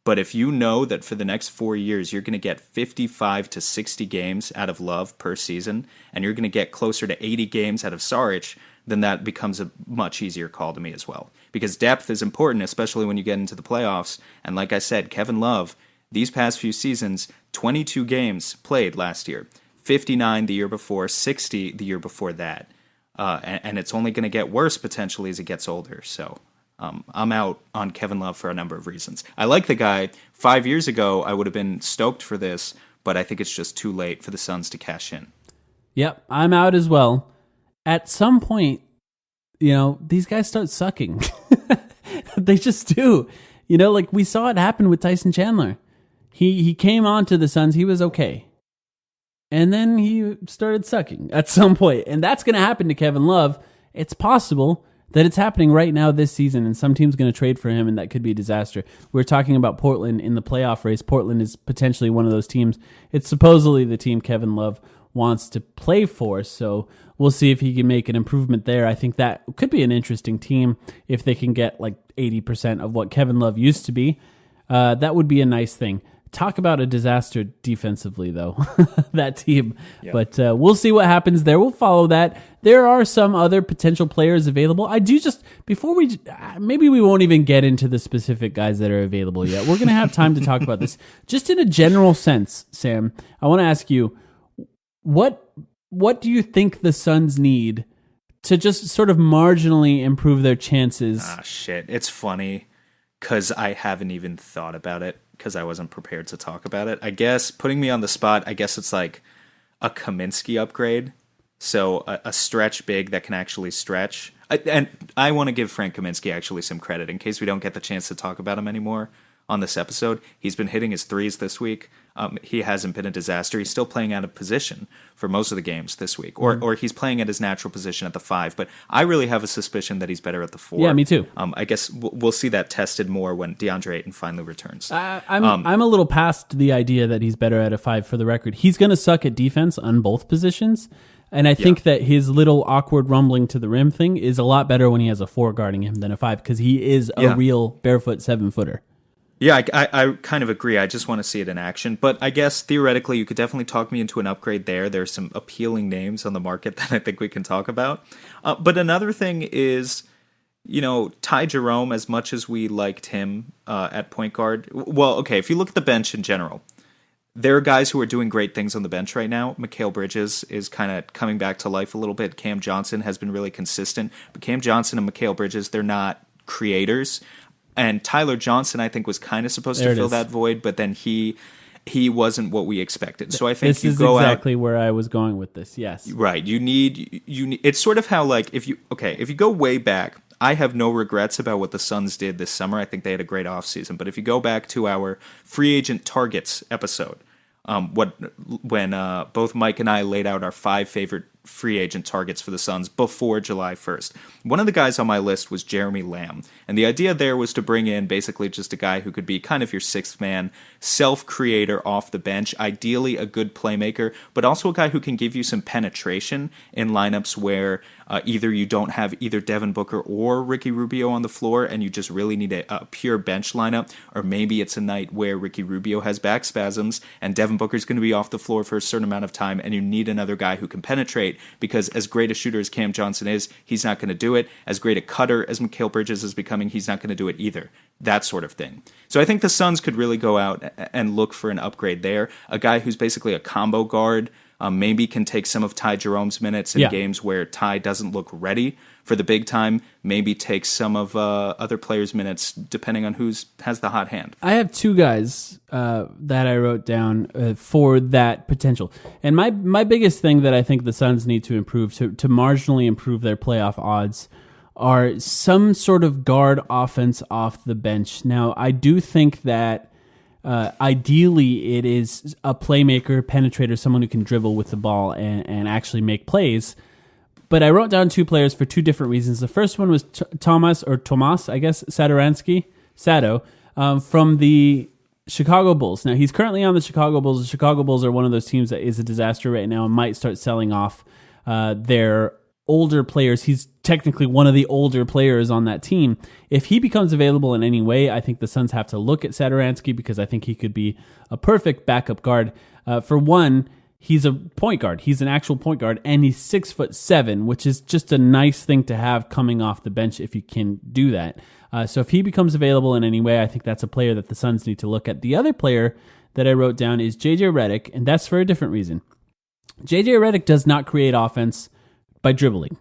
but if you know that for the next 4 years you're going to get 55 to 60 games out of Love per season, and you're going to get closer to 80 games out of Saric, then that becomes a much easier call to me as well. Because depth is important, especially when you get into the playoffs. And like I said, Kevin Love, these past few seasons, 22 games played last year, 59 the year before, 60 the year before that. And it's only going to get worse potentially as he gets older. So I'm out on Kevin Love for a number of reasons. I like the guy. 5 years ago, I would have been stoked for this, but I think it's just too late for the Suns to cash in. Yep, I'm out as well. At some point, these guys start sucking. They just do. Like we saw it happen with Tyson Chandler. He came on to the Suns. He was okay. And then he started sucking at some point. And that's going to happen to Kevin Love. It's possible that it's happening right now this season, and some team's going to trade for him, and that could be a disaster. We're talking about Portland in the playoff race. Portland is potentially one of those teams. It's supposedly the team Kevin Love wants to play for, so we'll see if he can make an improvement there. I think that could be an interesting team if they can get like 80% of what Kevin Love used to be. That would be a nice thing. Talk about a disaster defensively, though, that team. Yep. But we'll see what happens there. We'll follow that. There are some other potential players available. I do just, maybe we won't even get into the specific guys that are available yet. We're going to have time to talk about this. Just in a general sense, Sam, I want to ask you, what do you think the Suns need to just sort of marginally improve their chances? Shit. It's funny because I haven't even thought about it because I wasn't prepared to talk about it. I guess, putting me on the spot, I guess it's like a Kaminsky upgrade. So a stretch big that can actually stretch. And I want to give Frank Kaminsky actually some credit in case we don't get the chance to talk about him anymore on this episode. He's been hitting his threes this week. He hasn't been a disaster. He's still playing out of position for most of the games this week. Or he's playing at his natural position at the 5. But I really have a suspicion that he's better at the 4. Yeah, me too. I guess we'll see that tested more when DeAndre Ayton finally returns. I'm a little past the idea that he's better at a 5 for the record. He's going to suck at defense on both positions. And I think that his little awkward rumbling to the rim thing is a lot better when he has a 4 guarding him than a 5 because he is a real barefoot 7-footer. Yeah, I kind of agree. I just want to see it in action. But I guess theoretically, you could definitely talk me into an upgrade there. There's some appealing names on the market that I think we can talk about. But another thing is, Ty Jerome, as much as we liked him at point guard. Well, okay, if you look at the bench in general, there are guys who are doing great things on the bench right now. Mikal Bridges is kind of coming back to life a little bit. Cam Johnson has been really consistent. But Cam Johnson and Mikal Bridges, they're not creators. And Tyler Johnson, I think, was kind of supposed to fill that void, but then he wasn't what we expected. So I think this is exactly where I was going with this. Yes, right. You need. It's sort of how, like, if you go way back, I have no regrets about what the Suns did this summer. I think they had a great offseason. But if you go back to our free agent targets episode, when both Mike and I laid out our 5 favorite free agent targets for the Suns before July 1st. One of the guys on my list was Jeremy Lamb. And the idea there was to bring in basically just a guy who could be kind of your sixth man, self-creator off the bench, ideally a good playmaker, but also a guy who can give you some penetration in lineups where either you don't have either Devin Booker or Ricky Rubio on the floor and you just really need a pure bench lineup, or maybe it's a night where Ricky Rubio has back spasms and Devin Booker's going to be off the floor for a certain amount of time and you need another guy who can penetrate, because as great a shooter as Cam Johnson is, he's not going to do it. As great a cutter as Mikal Bridges is becoming, he's not going to do it either. That sort of thing. So I think the Suns could really go out and look for an upgrade there. A guy who's basically a combo guard, maybe can take some of Ty Jerome's minutes in games where Ty doesn't look ready for the big time, maybe take some of other players' minutes, depending on who has the hot hand. I have 2 guys that I wrote down for that potential. And my biggest thing that I think the Suns need to improve, to marginally improve their playoff odds, are some sort of guard offense off the bench. Now, I do think that ideally it is a playmaker, penetrator, someone who can dribble with the ball and actually make plays. But I wrote down 2 players for 2 different reasons. The first one was Tomas, I guess, Sado, from the Chicago Bulls. Now, he's currently on the Chicago Bulls. The Chicago Bulls are one of those teams that is a disaster right now and might start selling off their older players. He's technically one of the older players on that team. If he becomes available in any way, I think the Suns have to look at Satoransky, because I think he could be a perfect backup guard. For one, he's a point guard. He's an actual point guard, and he's 6'7", which is just a nice thing to have coming off the bench if you can do that. So if he becomes available in any way, I think that's a player that the Suns need to look at. The other player that I wrote down is JJ Redick, and that's for a different reason. JJ Redick does not create offense by dribbling.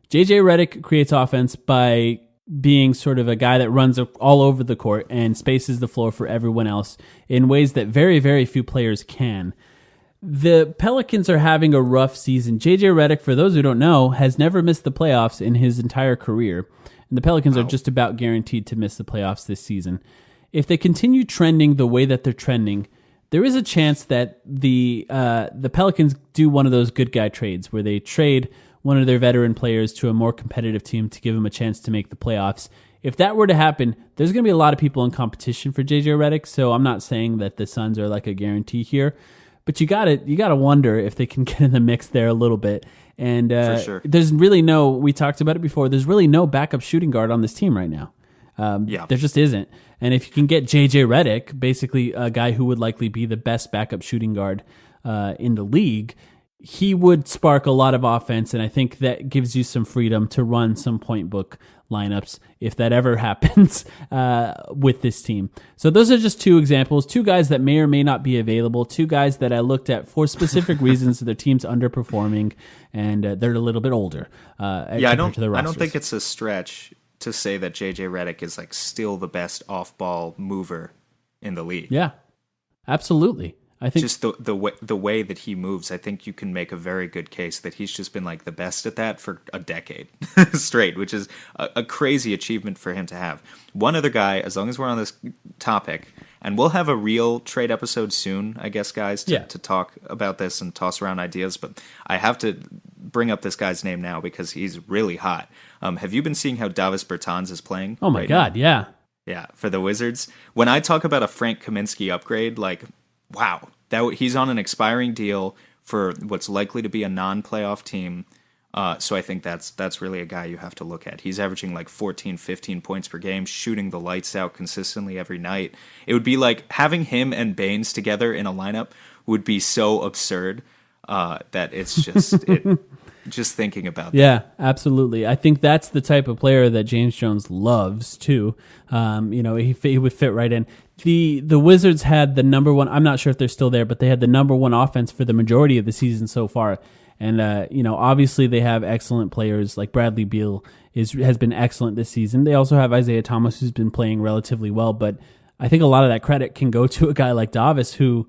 JJ Redick creates offense by being sort of a guy that runs all over the court and spaces the floor for everyone else in ways that very, very few players can. The Pelicans are having a rough season. JJ Redick, for those who don't know, has never missed the playoffs in his entire career. And the Pelicans are just about guaranteed to miss the playoffs this season. If they continue trending the way that they're trending, there is a chance that the Pelicans do one of those good guy trades where they trade one of their veteran players to a more competitive team to give them a chance to make the playoffs. If that were to happen, there's going to be a lot of people in competition for JJ Redick, so I'm not saying that the Suns are like a guarantee here, but you gotta wonder if they can get in the mix there a little bit. And for sure. There's really we talked about it before, there's really no backup shooting guard on this team right now. There just isn't. And if you can get JJ Redick, basically a guy who would likely be the best backup shooting guard in the league, he would spark a lot of offense, and I think that gives you some freedom to run some point book lineups if that ever happens with this team. So those are just 2 examples, 2 guys that may or may not be available, 2 guys that I looked at for specific reasons. Their team's underperforming, and they're a little bit older. I don't think it's a stretch to say that JJ Redick is like still the best off-ball mover in the league. Yeah, absolutely. I think just the way that he moves, I think you can make a very good case that he's just been like the best at that for a decade straight, which is a crazy achievement for him to have. One other guy, as long as we're on this topic, and we'll have a real trade episode soon, I guess, guys, to talk about this and toss around ideas, but I have to bring up this guy's name now because he's really hot. Have you been seeing how Davis Bertans is playing? Oh my God, yeah. Yeah, for the Wizards. When I talk about a Frank Kaminsky upgrade, like, wow, he's on an expiring deal for what's likely to be a non-playoff team. So I think that's really a guy you have to look at. He's averaging like 14, 15 points per game, shooting the lights out consistently every night. It would be like having him and Baines together in a lineup would be so absurd that it's just just thinking about that. Yeah, absolutely. I think that's the type of player that James Jones loves too. He would fit right in. The Wizards had the number one. I'm not sure if they're still there, but they had the number one offense for the majority of the season so far. And obviously they have excellent players like Bradley Beal has been excellent this season. They also have Isaiah Thomas, who's been playing relatively well. But I think a lot of that credit can go to a guy like Davis, who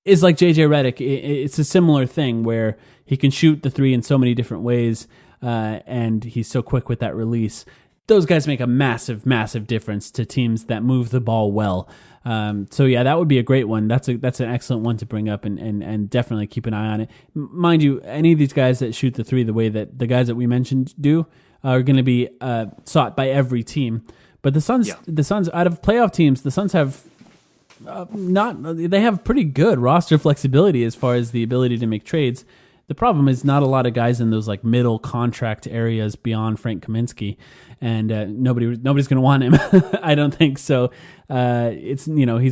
is like JJ Redick. It's a similar thing where he can shoot the three in so many different ways, and he's so quick with that release. Those guys make a massive, massive difference to teams that move the ball well. So yeah, that would be a great one. That's an excellent one to bring up and definitely keep an eye on it. Mind you, any of these guys that shoot the three the way that the guys that we mentioned do are going to be sought by every team. But the Suns, out of playoff teams, the Suns have they have pretty good roster flexibility as far as the ability to make trades. The problem is not a lot of guys in those like middle contract areas beyond Frank Kaminsky, and nobody's going to want him. I don't think so. He's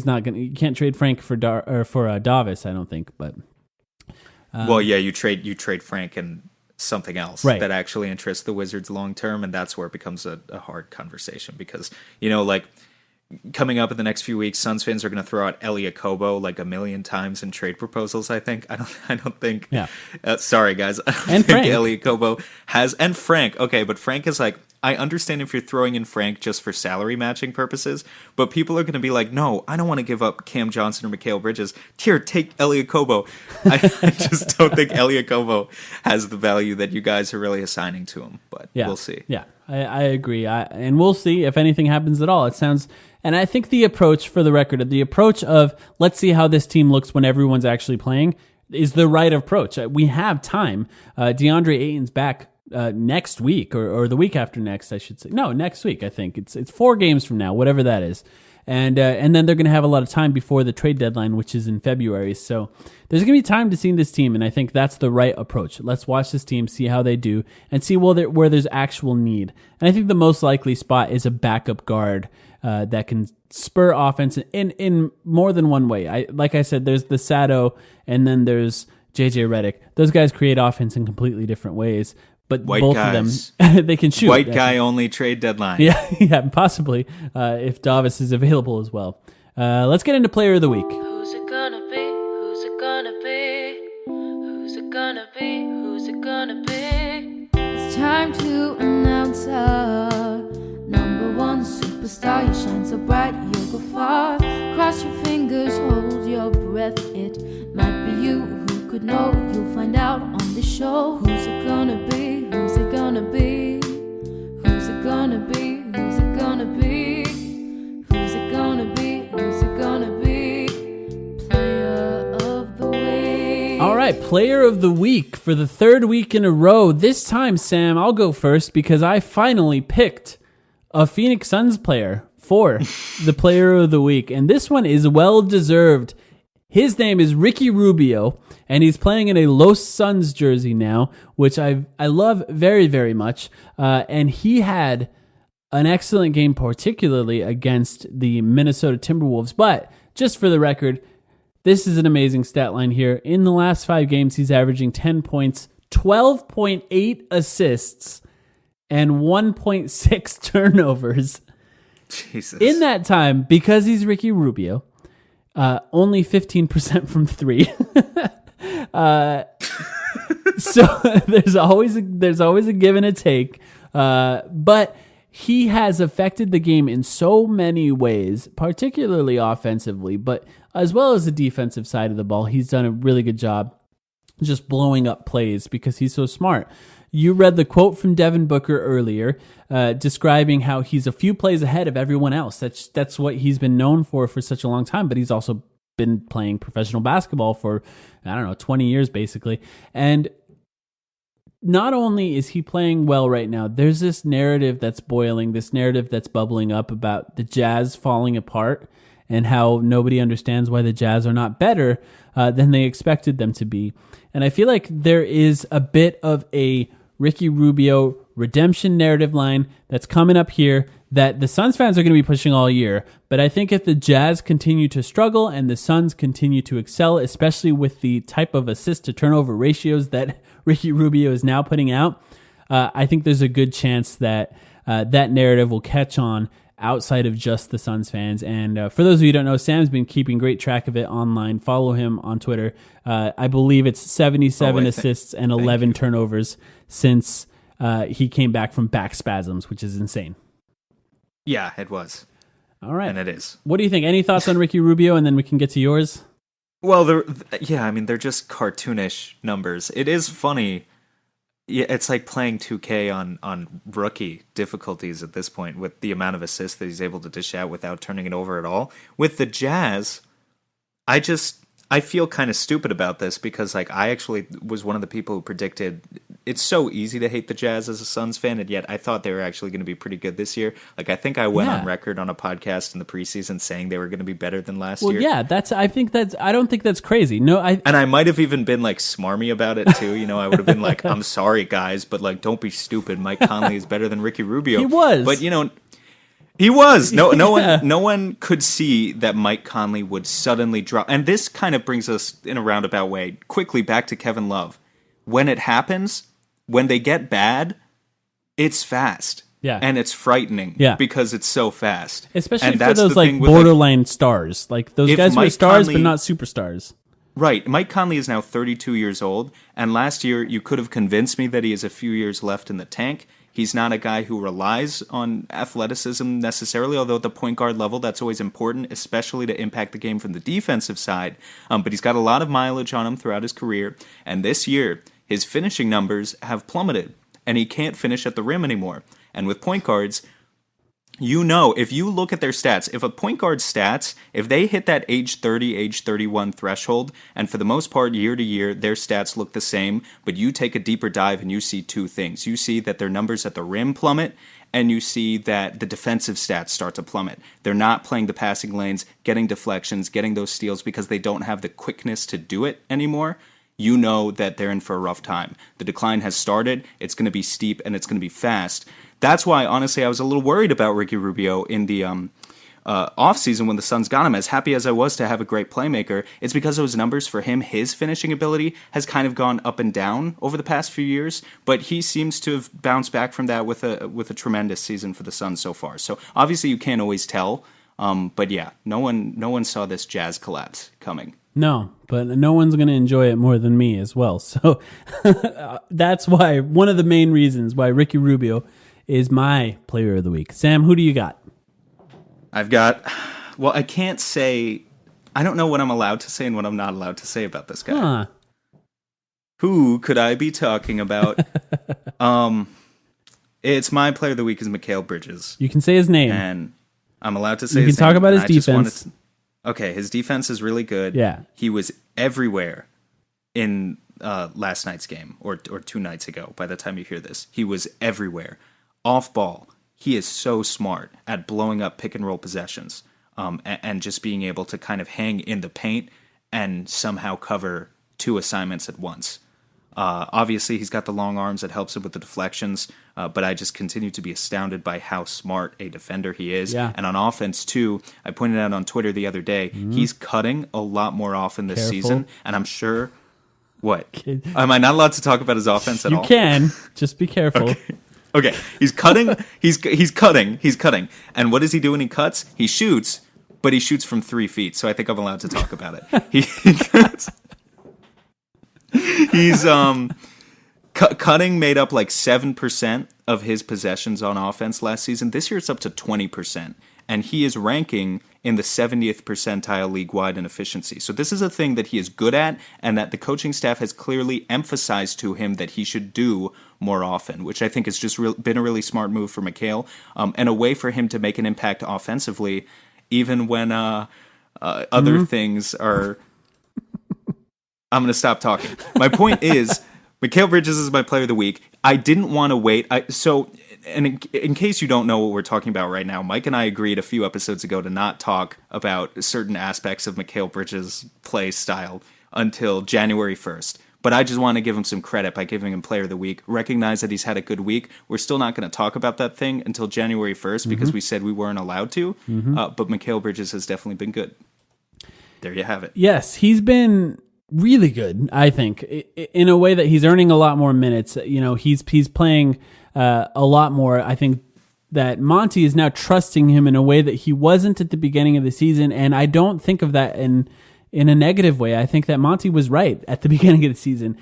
not going. You can't trade Frank for Davis. I don't think. But you trade Frank and something else right, that actually interests the Wizards long term, and that's where it becomes a hard conversation because coming up in the next few weeks, Suns fans are going to throw out Elie Okobo like a million times in trade proposals. I think. I don't think. Yeah. Sorry, guys. I don't think Elie Okobo has, and Frank. Okay, but Frank is like. I understand if you're throwing in Frank just for salary matching purposes, but people are going to be like, no, I don't want to give up Cam Johnson or Mikal Bridges. Here, take Elie Okobo. I just don't think Elie Okobo has the value that you guys are really assigning to him, but we'll see. Yeah, I agree. And we'll see if anything happens at all. It sounds, and I think the approach, for the record, the approach of let's see how this team looks when everyone's actually playing is the right approach. We have time. DeAndre Ayton's back next week or the week after next, I should say. No, next week, I think. It's 4 games from now, whatever that is. And then they're going to have a lot of time before the trade deadline, which is in February. So there's going to be time to see this team, and I think that's the right approach. Let's watch this team, see how they do, and see where there's actual need. And I think the most likely spot is a backup guard that can spur offense in more than one way. Like I said, there's the Sato, and then there's JJ Redick. Those guys create offense in completely different ways. But both guys. Of them, they can shoot. White guy only trade deadline. Yeah, possibly, if Davis is available as well. Let's get into Player of the Week. Who's it gonna be? Who's it gonna be? Who's it gonna be? Who's it gonna be? It's time to announce our number one superstar. You shine so bright, you'll go far. Cross your fingers, hold your breath. It might be you. Who could know? You'll find out on the show. Who's it gonna be? Who's it gonna be? Who's it gonna be? Who's it gonna be? Who's it gonna be? Who's it gonna be? Player of the Week. All right, Player of the Week for the 3rd week in a row. This time, Sam, I'll go first because I finally picked a Phoenix Suns player for the Player of the Week, and this one is well deserved. His name is Ricky Rubio, and he's playing in a Los Suns jersey now, which I love very, very much. And he had an excellent game, particularly against the Minnesota Timberwolves. But just for the record, this is an amazing stat line here. In the last 5 games, he's averaging 10 points, 12.8 assists, and 1.6 turnovers. Jesus. In that time, because he's Ricky Rubio, only 15% from 3. So there's always a give and a take. But he has affected the game in so many ways, particularly offensively, but as well as the defensive side of the ball. He's done a really good job just blowing up plays because he's so smart. You read the quote from Devin Booker earlier, describing how he's a few plays ahead of everyone else. That's what he's been known for such a long time, but he's also been playing professional basketball for, 20 years basically. And not only is he playing well right now, there's this narrative that's boiling, this narrative that's bubbling up about the Jazz falling apart and how nobody understands why the Jazz are not better than they expected them to be. And I feel like there is a bit of a Ricky Rubio redemption narrative line that's coming up here that the Suns fans are going to be pushing all year. But I think if the Jazz continue to struggle and the Suns continue to excel, especially with the type of assist to turnover ratios that Ricky Rubio is now putting out, I think there's a good chance that that narrative will catch on outside of just the Suns fans. And for those of you who don't know, Sam's been keeping great track of it online. Follow him on Twitter. I believe it's 77 assists and 11 turnovers since he came back from back spasms, which is insane. Yeah, it was. All right. And it is. What do you think? Any thoughts on Ricky Rubio, and then we can get to yours? Well, they're just cartoonish numbers. It is funny. Yeah, it's like playing 2K on rookie difficulties at this point with the amount of assists that he's able to dish out without turning it over at all. With the Jazz, I feel kind of stupid about this because like I actually was one of the people who predicted it's so easy to hate the Jazz as a Suns fan, and yet I thought they were actually going to be pretty good this year. Like I think I went on record on a podcast in the preseason saying they were going to be better than last year. Well, yeah, I don't think that's crazy. No, and I might have even been like smarmy about it too. You know, I would have been like, "I'm sorry, guys, but like, don't be stupid. Mike Conley is better than Ricky Rubio." He was, but you know. He was. No one could see that Mike Conley would suddenly drop. And this kind of brings us in a roundabout way quickly back to Kevin Love. When it happens, when they get bad, it's fast. Yeah. And it's frightening because it's so fast. Especially for those like borderline stars. Like those guys who are stars but not superstars. Right. Mike Conley is now 32 years old, and last year you could have convinced me that he has a few years left in the tank. He's not a guy who relies on athleticism necessarily, although at the point guard level, that's always important, especially to impact the game from the defensive side. But he's got a lot of mileage on him throughout his career. And this year, his finishing numbers have plummeted, and he can't finish at the rim anymore. And with point guards, you know, if you look at their stats, if a point guard's stats, if they hit that age 30, age 31 threshold, and for the most part, year to year, their stats look the same, but you take a deeper dive and you see two things. You see that their numbers at the rim plummet, and you see that the defensive stats start to plummet. They're not playing the passing lanes, getting deflections, getting those steals because they don't have the quickness to do it anymore. You know that they're in for a rough time. The decline has started, it's going to be steep, and it's going to be fast. That's why, honestly, I was a little worried about Ricky Rubio in the offseason when the Suns got him. As happy as I was to have a great playmaker, it's because those numbers for him, his finishing ability, has kind of gone up and down over the past few years. But he seems to have bounced back from that with a tremendous season for the Suns so far. So obviously you can't always tell. But yeah, no one saw this Jazz collapse coming. No, but no one's going to enjoy it more than me as well. So that's why one of the main reasons why Ricky Rubio is my player of the week. Sam, who do you got? I can't say, I don't know what I'm allowed to say and what I'm not allowed to say about this guy. Huh. Who could I be talking about? It's my player of the week is Mikal Bridges. You can say his name. And I'm allowed to say his name. You can talk about his defense. Okay, his defense is really good. Yeah. He was everywhere in last night's game, or 2 nights ago, by the time you hear this. He was everywhere. Off ball, he is so smart at blowing up pick and roll possessions and just being able to kind of hang in the paint and somehow cover 2 assignments at once. Obviously, he's got the long arms that helps him with the deflections, but I just continue to be astounded by how smart a defender he is. Yeah. And on offense, too, I pointed out on Twitter the other day, he's cutting a lot more often this season, and I'm sure... What? Am I not allowed to talk about his offense at all? You can. Just be careful. Okay. He's cutting. He's cutting. And what does he do when he cuts? He shoots, but he shoots from 3 feet. So I think I'm allowed to talk about it. He's cutting made up like 7% of his possessions on offense last season. This year it's up to 20%. And he is ranking in the 70th percentile league-wide in efficiency. So this is a thing that he is good at and that the coaching staff has clearly emphasized to him that he should do more often, which I think has just been a really smart move for Mikal and a way for him to make an impact offensively even when other things are... I'm going to stop talking. My point is, Mikal Bridges is my player of the week. I didn't want to wait. And in case you don't know what we're talking about right now, Mike and I agreed a few episodes ago to not talk about certain aspects of Mikal Bridges' play style until January 1st. but I just want to give him some credit by giving him player of the week. Recognize that he's had a good week. We're still not going to talk about that thing until January 1st because we said we weren't allowed to, but Mikal Bridges has definitely been good. There you have it. Yes, he's been really good, I think, in a way that he's earning a lot more minutes. You know, he's playing a lot more. I think that Monty is now trusting him in a way that he wasn't at the beginning of the season, and I don't think of that in a negative way. I think that Monty was right at the beginning of the season.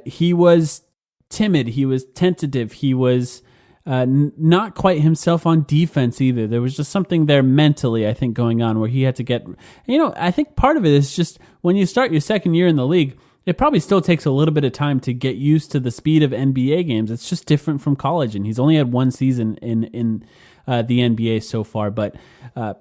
He was timid. He was tentative. He was not quite himself on defense either. There was just something there mentally, I think, going on where he had to get, I think part of it is just when you start your second year in the league, it probably still takes a little bit of time to get used to the speed of NBA games. It's just different from college, and he's only had one season in the NBA so far. But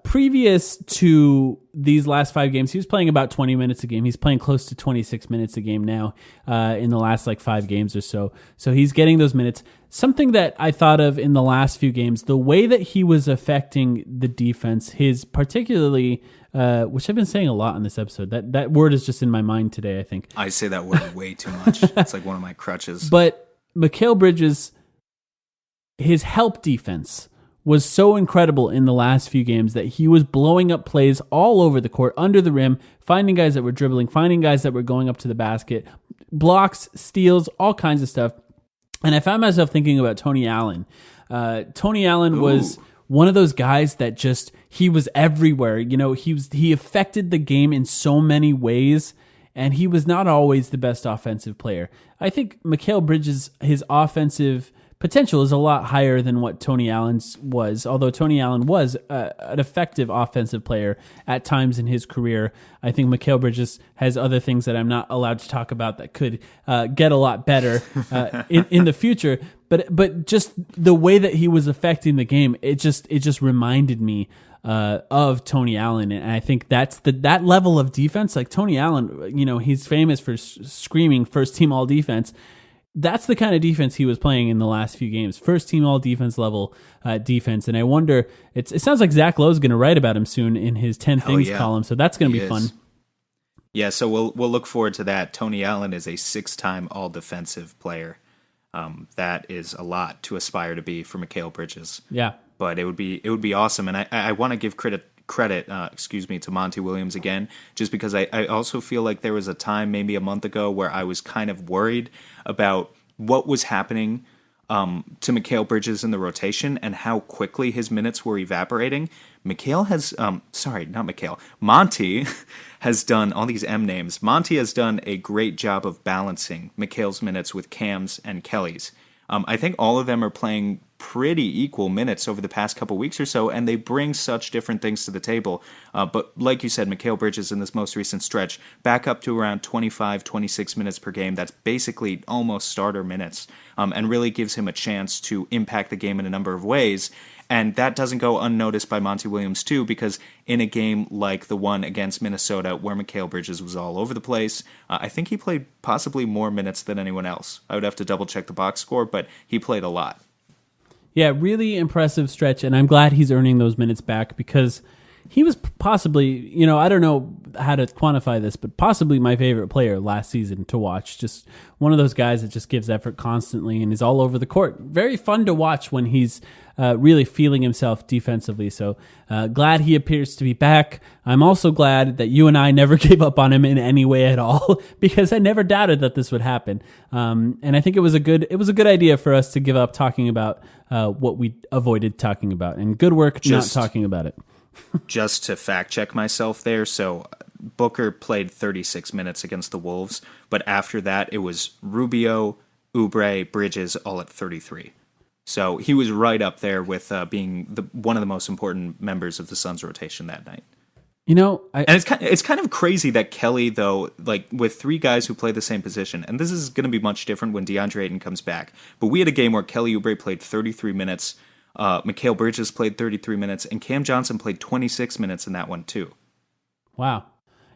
previous to these last 5 games, he was playing about 20 minutes a game. He's playing close to 26 minutes a game now in the last 5 games or so. So he's getting those minutes. Something that I thought of in the last few games, the way that he was affecting the defense, his particularly, which I've been saying a lot on this episode, that word is just in my mind today, I think. I say that word way too much. It's like one of my crutches. But Mikal Bridges, his help defense was so incredible in the last few games that he was blowing up plays all over the court, under the rim, finding guys that were dribbling, finding guys that were going up to the basket, blocks, steals, all kinds of stuff. And I found myself thinking about Tony Allen. Tony Allen was one of those guys that just, he was everywhere. He affected the game in so many ways, and he was not always the best offensive player. I think Mikal Bridges, his offensive potential is a lot higher than what Tony Allen's was, although Tony Allen was an effective offensive player at times in his career. I think Mikal Bridges has other things that I'm not allowed to talk about that could get a lot better in the future. But just the way that he was affecting the game, it just reminded me of Tony Allen, and I think that's that level of defense. Like Tony Allen, he's famous for screaming first team all defense. That's the kind of defense he was playing in the last few games. First team all defense level defense. And I wonder, it sounds like Zach Lowe's going to write about him soon in his 10 Things column. So that's going to be fun. Yeah, so we'll look forward to that. Tony Allen is a 6-time all defensive player. That is a lot to aspire to be for Mikal Bridges. Yeah. But it would be awesome. And I want to give credit to Monty Williams again, just because I also feel like there was a time maybe a month ago where I was kind of worried about what was happening to Mikal Bridges in the rotation and how quickly his minutes were evaporating. Monty has done all these M names. Monty has done a great job of balancing Mikal's minutes with Cam's and Kelly's. I think all of them are playing pretty equal minutes over the past couple weeks or so, and they bring such different things to the table. But like you said, Mikal Bridges in this most recent stretch, back up to around 25, 26 minutes per game. That's basically almost starter minutes, and really gives him a chance to impact the game in a number of ways. And that doesn't go unnoticed by Monty Williams, too, because in a game like the one against Minnesota, where Mikal Bridges was all over the place, I think he played possibly more minutes than anyone else. I would have to double-check the box score, but he played a lot. Yeah, really impressive stretch, and I'm glad he's earning those minutes back because he was possibly, I don't know how to quantify this, but possibly my favorite player last season to watch. Just one of those guys that just gives effort constantly and is all over the court. Very fun to watch when he's really feeling himself defensively. So glad he appears to be back. I'm also glad that you and I never gave up on him in any way at all because I never doubted that this would happen. And I think it was a good idea for us to give up talking about what we avoided talking about. And good work not talking about it. Just to fact check myself there, so Booker played 36 minutes against the Wolves, but after that it was Rubio, Oubre, Bridges all at 33. So he was right up there with being one of the most important members of the Suns rotation that night. And it's kind of crazy that Kelly, though, like with 3 guys who play the same position, and this is going to be much different when DeAndre Ayton comes back, but we had a game where Kelly Oubre played 33 minutes, Mikal Bridges played 33 minutes, and Cam Johnson played 26 minutes in that one, too. Wow.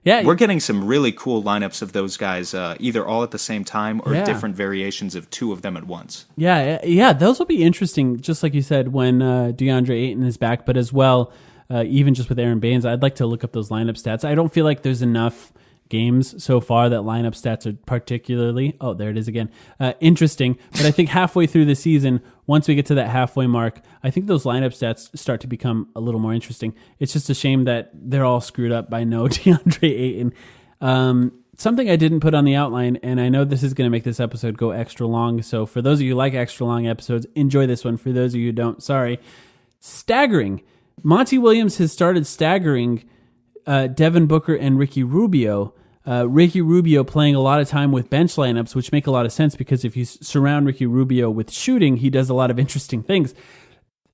Yeah, we're getting some really cool lineups of those guys, either all at the same time or different variations of 2 of them at once. Yeah, those will be interesting, just like you said, when DeAndre Ayton is back, but as well, even just with Aaron Baines, I'd like to look up those lineup stats. I don't feel like there's enough games so far that lineup stats are particularly, oh, there it is again, interesting. But I think halfway through the season, once we get to that halfway mark, I think those lineup stats start to become a little more interesting. It's just a shame that they're all screwed up by no DeAndre Ayton. Something I didn't put on the outline, and I know this is going to make this episode go extra long, so for those of you who like extra long episodes, enjoy this one. For those of you who don't, sorry. Staggering. Monty Williams has started staggering Devin Booker and Ricky Rubio. Ricky Rubio playing a lot of time with bench lineups, which make a lot of sense because if you surround Ricky Rubio with shooting, he does a lot of interesting things.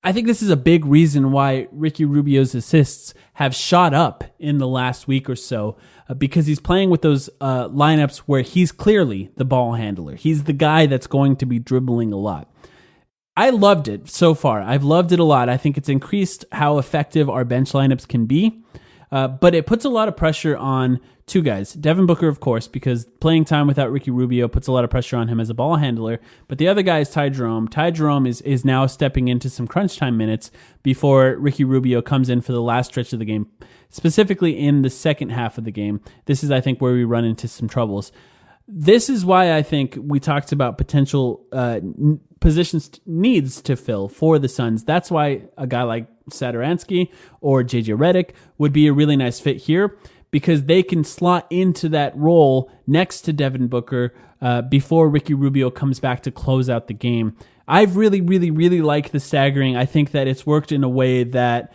I think this is a big reason why Ricky Rubio's assists have shot up in the last week or so, because he's playing with those lineups where he's clearly the ball handler. He's the guy that's going to be dribbling a lot. I loved it so far. I've loved it a lot. I think it's increased how effective our bench lineups can be. But it puts a lot of pressure on two guys. Devin Booker, of course, because playing time without Ricky Rubio puts a lot of pressure on him as a ball handler. But the other guy is Ty Jerome. Ty Jerome is now stepping into some crunch time minutes before Ricky Rubio comes in for the last stretch of the game, specifically in the second half of the game. This is, I think, where we run into some troubles. This is why I think we talked about potential positions needs to fill for the Suns. That's why a guy like Satoransky or JJ Redick would be a really nice fit here, because they can slot into that role next to Devin Booker before Ricky Rubio comes back to close out the game. I've really, really, really liked the staggering. I think that it's worked in a way that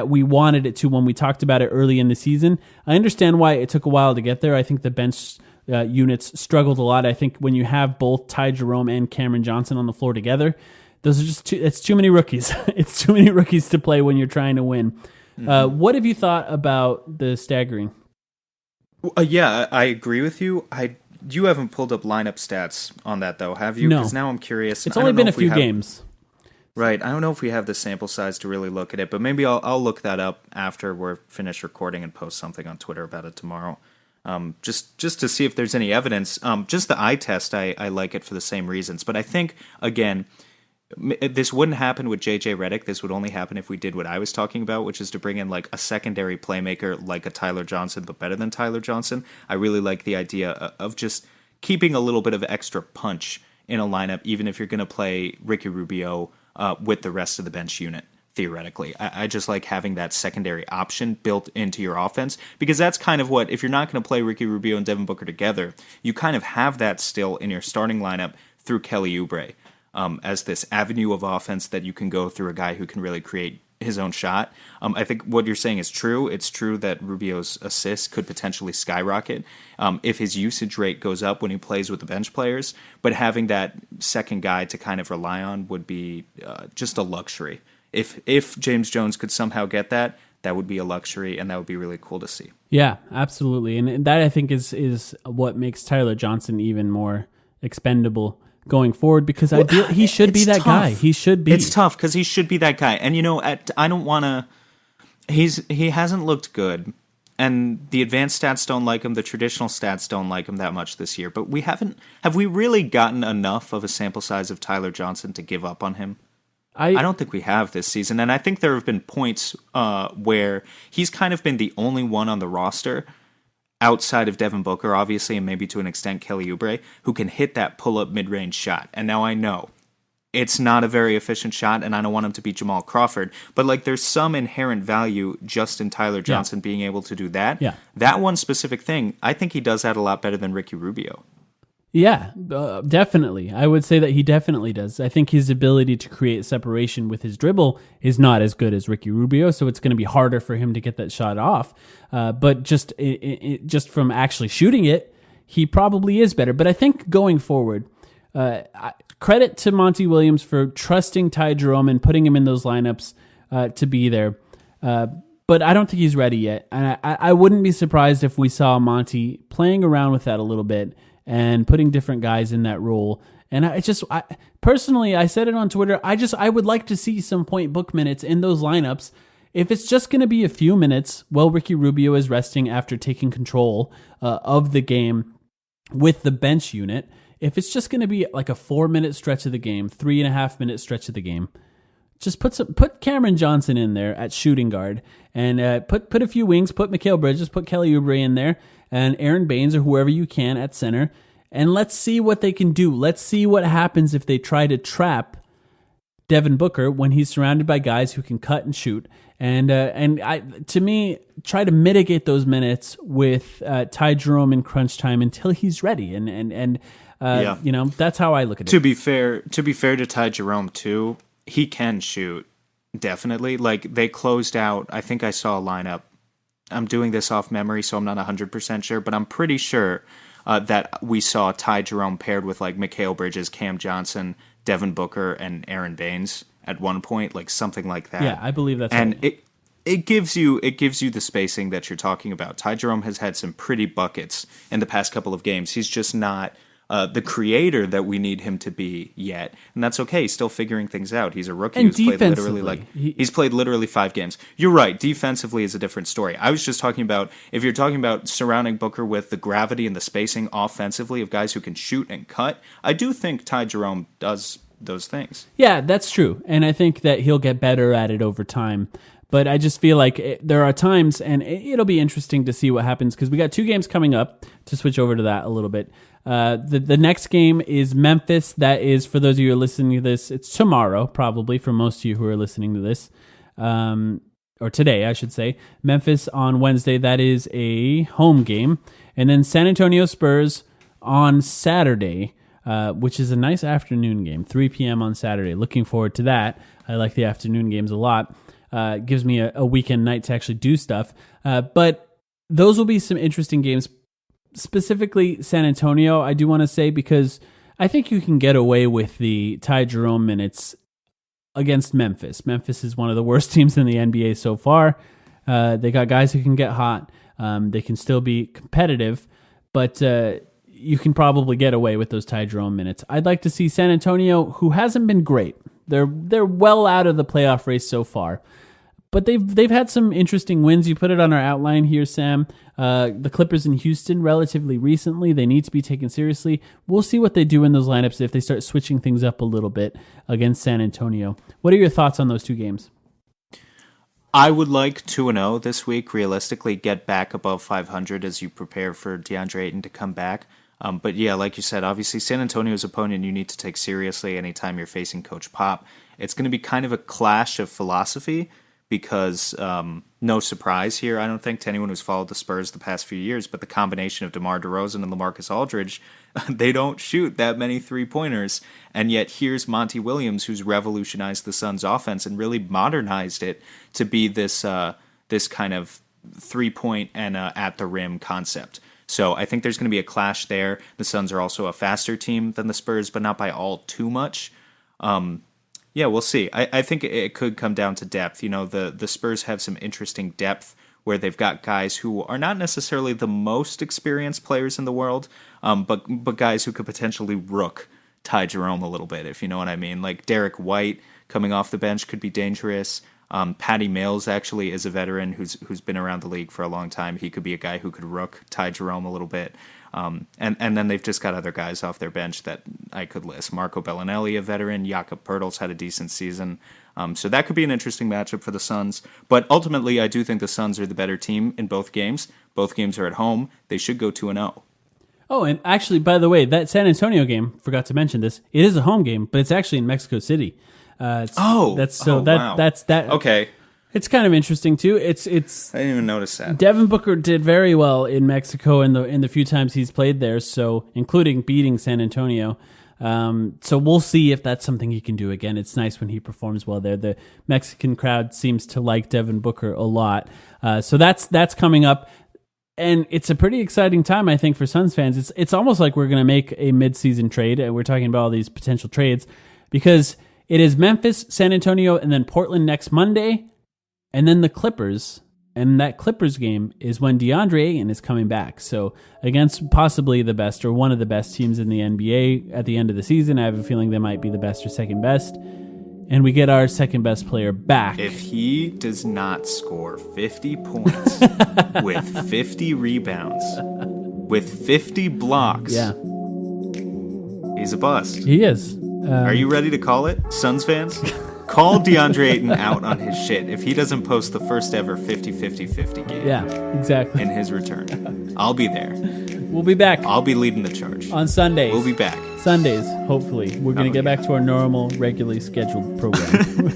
we wanted it to when we talked about it early in the season. I understand why it took a while to get there. I think the bench units struggled a lot. I think when you have both Ty Jerome and Cameron Johnson on the floor together, those are just it's too many rookies. It's too many rookies to play when you're trying to win. What have you thought about the staggering? Yeah, I agree with you. You haven't pulled up lineup stats on that, though, have you? No. Because now I'm curious. It's only been a few games. Right. I don't know if we have the sample size to really look at it, but maybe I'll look that up after we're finished recording and post something on Twitter about it tomorrow. Just to see if there's any evidence. Just the eye test, I like it for the same reasons. But I think, again, this wouldn't happen with JJ Redick. This would only happen if we did what I was talking about, which is to bring in like a secondary playmaker like a Tyler Johnson, but better than Tyler Johnson. I really like the idea of just keeping a little bit of extra punch in a lineup, even if you're going to play Ricky Rubio with the rest of the bench unit. Theoretically, I just like having that secondary option built into your offense, because that's kind of what, if you're not going to play Ricky Rubio and Devin Booker together, you kind of have that still in your starting lineup through Kelly Oubre. As this avenue of offense that you can go through a guy who can really create his own shot. I think what you're saying is true. It's true that Rubio's assists could potentially skyrocket if his usage rate goes up when he plays with the bench players, but having that second guy to kind of rely on would be just a luxury. If James Jones could somehow get that, that would be a luxury, and that would be really cool to see. Yeah, absolutely. And that, I think, is what makes Tyler Johnson even more expendable going forward, because he should be that tough. Guy. He should be. It's tough because he should be that guy. And, I don't want to... He hasn't looked good, and the advanced stats don't like him. The traditional stats don't like him that much this year. But have we really gotten enough of a sample size of Tyler Johnson to give up on him? I don't think we have this season. And I think there have been points where he's kind of been the only one on the roster outside of Devin Booker, obviously, and maybe to an extent Kelly Oubre, who can hit that pull-up mid-range shot. And now I know it's not a very efficient shot, and I don't want him to be Jamal Crawford, but there's some inherent value just in Tyler Johnson being able to do that. Yeah. That one specific thing, I think he does that a lot better than Ricky Rubio. Yeah, definitely. I would say that he definitely does. I think his ability to create separation with his dribble is not as good as Ricky Rubio, so it's going to be harder for him to get that shot off. But just from actually shooting it, he probably is better. But I think going forward, credit to Monty Williams for trusting Ty Jerome and putting him in those lineups to be there. But I don't think he's ready yet. And I wouldn't be surprised if we saw Monty playing around with that a little bit and putting different guys in that role. And I personally, I said it on Twitter, I would like to see some point book minutes in those lineups. If it's just going to be a few minutes while Ricky Rubio is resting after taking control of the game with the bench unit, if it's just going to be like a 4-minute stretch of the game, 3.5-minute stretch of the game, just put Cameron Johnson in there at shooting guard, and put a few wings, put Mikal Bridges, put Kelly Oubre in there, and Aaron Baines or whoever you can at center, and let's see what they can do. Let's see what happens if they try to trap Devin Booker when he's surrounded by guys who can cut and shoot. To me, try to mitigate those minutes with Ty Jerome in crunch time until he's ready. That's how I look at it. To be fair to Ty Jerome too, he can shoot, definitely. Like, they closed out, I think I saw a lineup. I'm doing this off memory, so I'm not 100% sure, but I'm pretty sure that we saw Ty Jerome paired with like Mikal Bridges, Cam Johnson, Devin Booker, and Aaron Baines at one point, like something like that. Yeah, I believe that's and right. It gives you the spacing that you're talking about. Ty Jerome has had some pretty buckets in the past couple of games. He's just not the creator that we need him to be yet, and that's okay. He's still figuring things out. He's a rookie And who's played defensively, he's played literally 5 games. You're right. Defensively is a different story. I was just talking about, if you're talking about surrounding Booker with the gravity and the spacing offensively of guys who can shoot and cut, I do think Ty Jerome does those things. Yeah, that's true, and I think that he'll get better at it over time. But I just feel like there are times, and it'll be interesting to see what happens, because we got 2 games coming up, to switch over to that a little bit. The next game is Memphis. That is, for those of you who are listening to this, it's tomorrow, probably, for most of you who are listening to this. Or today, I should say. Memphis on Wednesday, that is a home game. And then San Antonio Spurs on Saturday, which is a nice afternoon game, 3 p.m. on Saturday. Looking forward to that. I like the afternoon games a lot. It gives me a weekend night to actually do stuff. But those will be some interesting games, specifically San Antonio, I do want to say, because I think you can get away with the Ty Jerome minutes against Memphis. Memphis is one of the worst teams in the NBA so far. They got guys who can get hot. They can still be competitive, but you can probably get away with those Ty Jerome minutes. I'd like to see San Antonio, who hasn't been great. They're well out of the playoff race so far, but they've had some interesting wins. You put it on our outline here, Sam. The Clippers in Houston relatively recently. They need to be taken seriously. We'll see what they do in those lineups if they start switching things up a little bit against San Antonio. What are your thoughts on those 2 games? I would like 2-0 this week, realistically, get back above 500 as you prepare for DeAndre Ayton to come back. But yeah, like you said, obviously San Antonio's opponent you need to take seriously anytime you're facing Coach Pop. It's going to be kind of a clash of philosophy because no surprise here, I don't think, to anyone who's followed the Spurs the past few years, but the combination of DeMar DeRozan and LaMarcus Aldridge, they don't shoot that many three-pointers. And yet here's Monty Williams, who's revolutionized the Suns' offense and really modernized it to be this kind of three-point and at-the-rim concept. So I think there's going to be a clash there. The Suns are also a faster team than the Spurs, but not by all too much. Yeah, we'll see. I think it could come down to depth. You know, the Spurs have some interesting depth where they've got guys who are not necessarily the most experienced players in the world, but guys who could potentially rook Ty Jerome a little bit, if you know what I mean. Like Derek White coming off the bench could be dangerous. Patty Mills actually is a veteran who's been around the league for a long time. He could be a guy who could rook Ty Jerome a little bit. And then they've just got other guys off their bench that I could list. Marco Bellinelli, a veteran. Jakob Poeltl's had a decent season. So that could be an interesting matchup for the Suns. But ultimately, I do think the Suns are the better team in both games. Both games are at home. They should go 2-0. Oh, and actually, by the way, that San Antonio game, forgot to mention this, it is a home game, but it's actually in Mexico City. Wow. That's that. Okay. It's kind of interesting too. I didn't even notice that. Devin Booker did very well in Mexico in the few times he's played there, so including beating San Antonio. So we'll see if that's something he can do again. It's nice when he performs well there. The Mexican crowd seems to like Devin Booker a lot. So that's coming up. And it's a pretty exciting time, I think, for Suns fans. It's almost like we're going to make a mid-season trade. We're talking about all these potential trades because it is Memphis, San Antonio, and then Portland next Monday, and then the Clippers. And that Clippers game is when DeAndre Ayton is coming back. So against possibly the best or one of the best teams in the NBA at the end of the season, I have a feeling they might be the best or second best. And we get our second best player back. If he does not score 50 points with 50 rebounds, with 50 blocks, yeah, he's a bust. He is. Are you ready to call it, Suns fans? Call DeAndre Ayton out on his shit if he doesn't post the first ever 50-50-50 game. Yeah, exactly. In his return. I'll be there. We'll be back. I'll be leading the charge. On Sundays. We'll be back. Sundays, hopefully. We're going to get back to our normal, regularly scheduled program.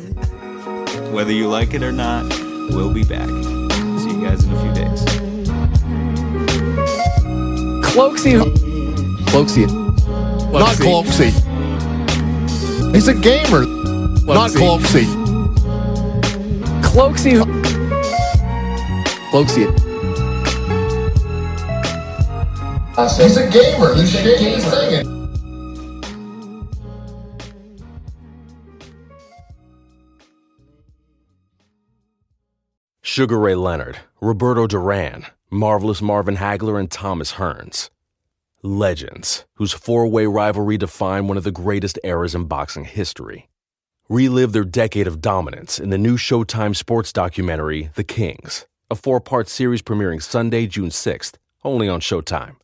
Whether you like it or not, we'll be back. See you guys in a few days. Cloakzy. Not Cloakzy. He's a gamer. Not Cloakzy. Cloakzy. He's a gamer. He's shaking his thing. Sugar Ray Leonard, Roberto Duran, Marvelous Marvin Hagler, and Thomas Hearns. Legends, whose four-way rivalry defined one of the greatest eras in boxing history. Relive their decade of dominance in the new Showtime sports documentary, The Kings, a 4-part series premiering Sunday, June 6th, only on Showtime.